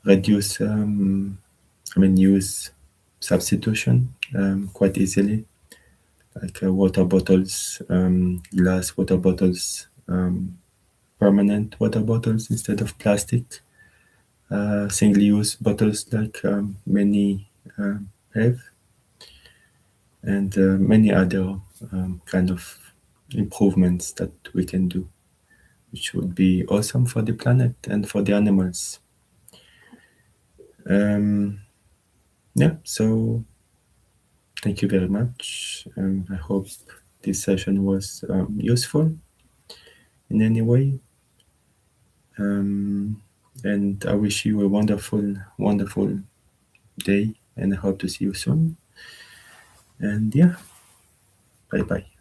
reduce, use substitution quite easily, like water bottles, glass water bottles, permanent water bottles instead of plastic, single-use bottles like many have, and many other kind of improvements that we can do, which would be awesome for the planet and for the animals. Yeah, so thank you very much. I hope this session was useful in any way. And I wish you a wonderful, wonderful day, and I hope to see you soon. And yeah, bye bye.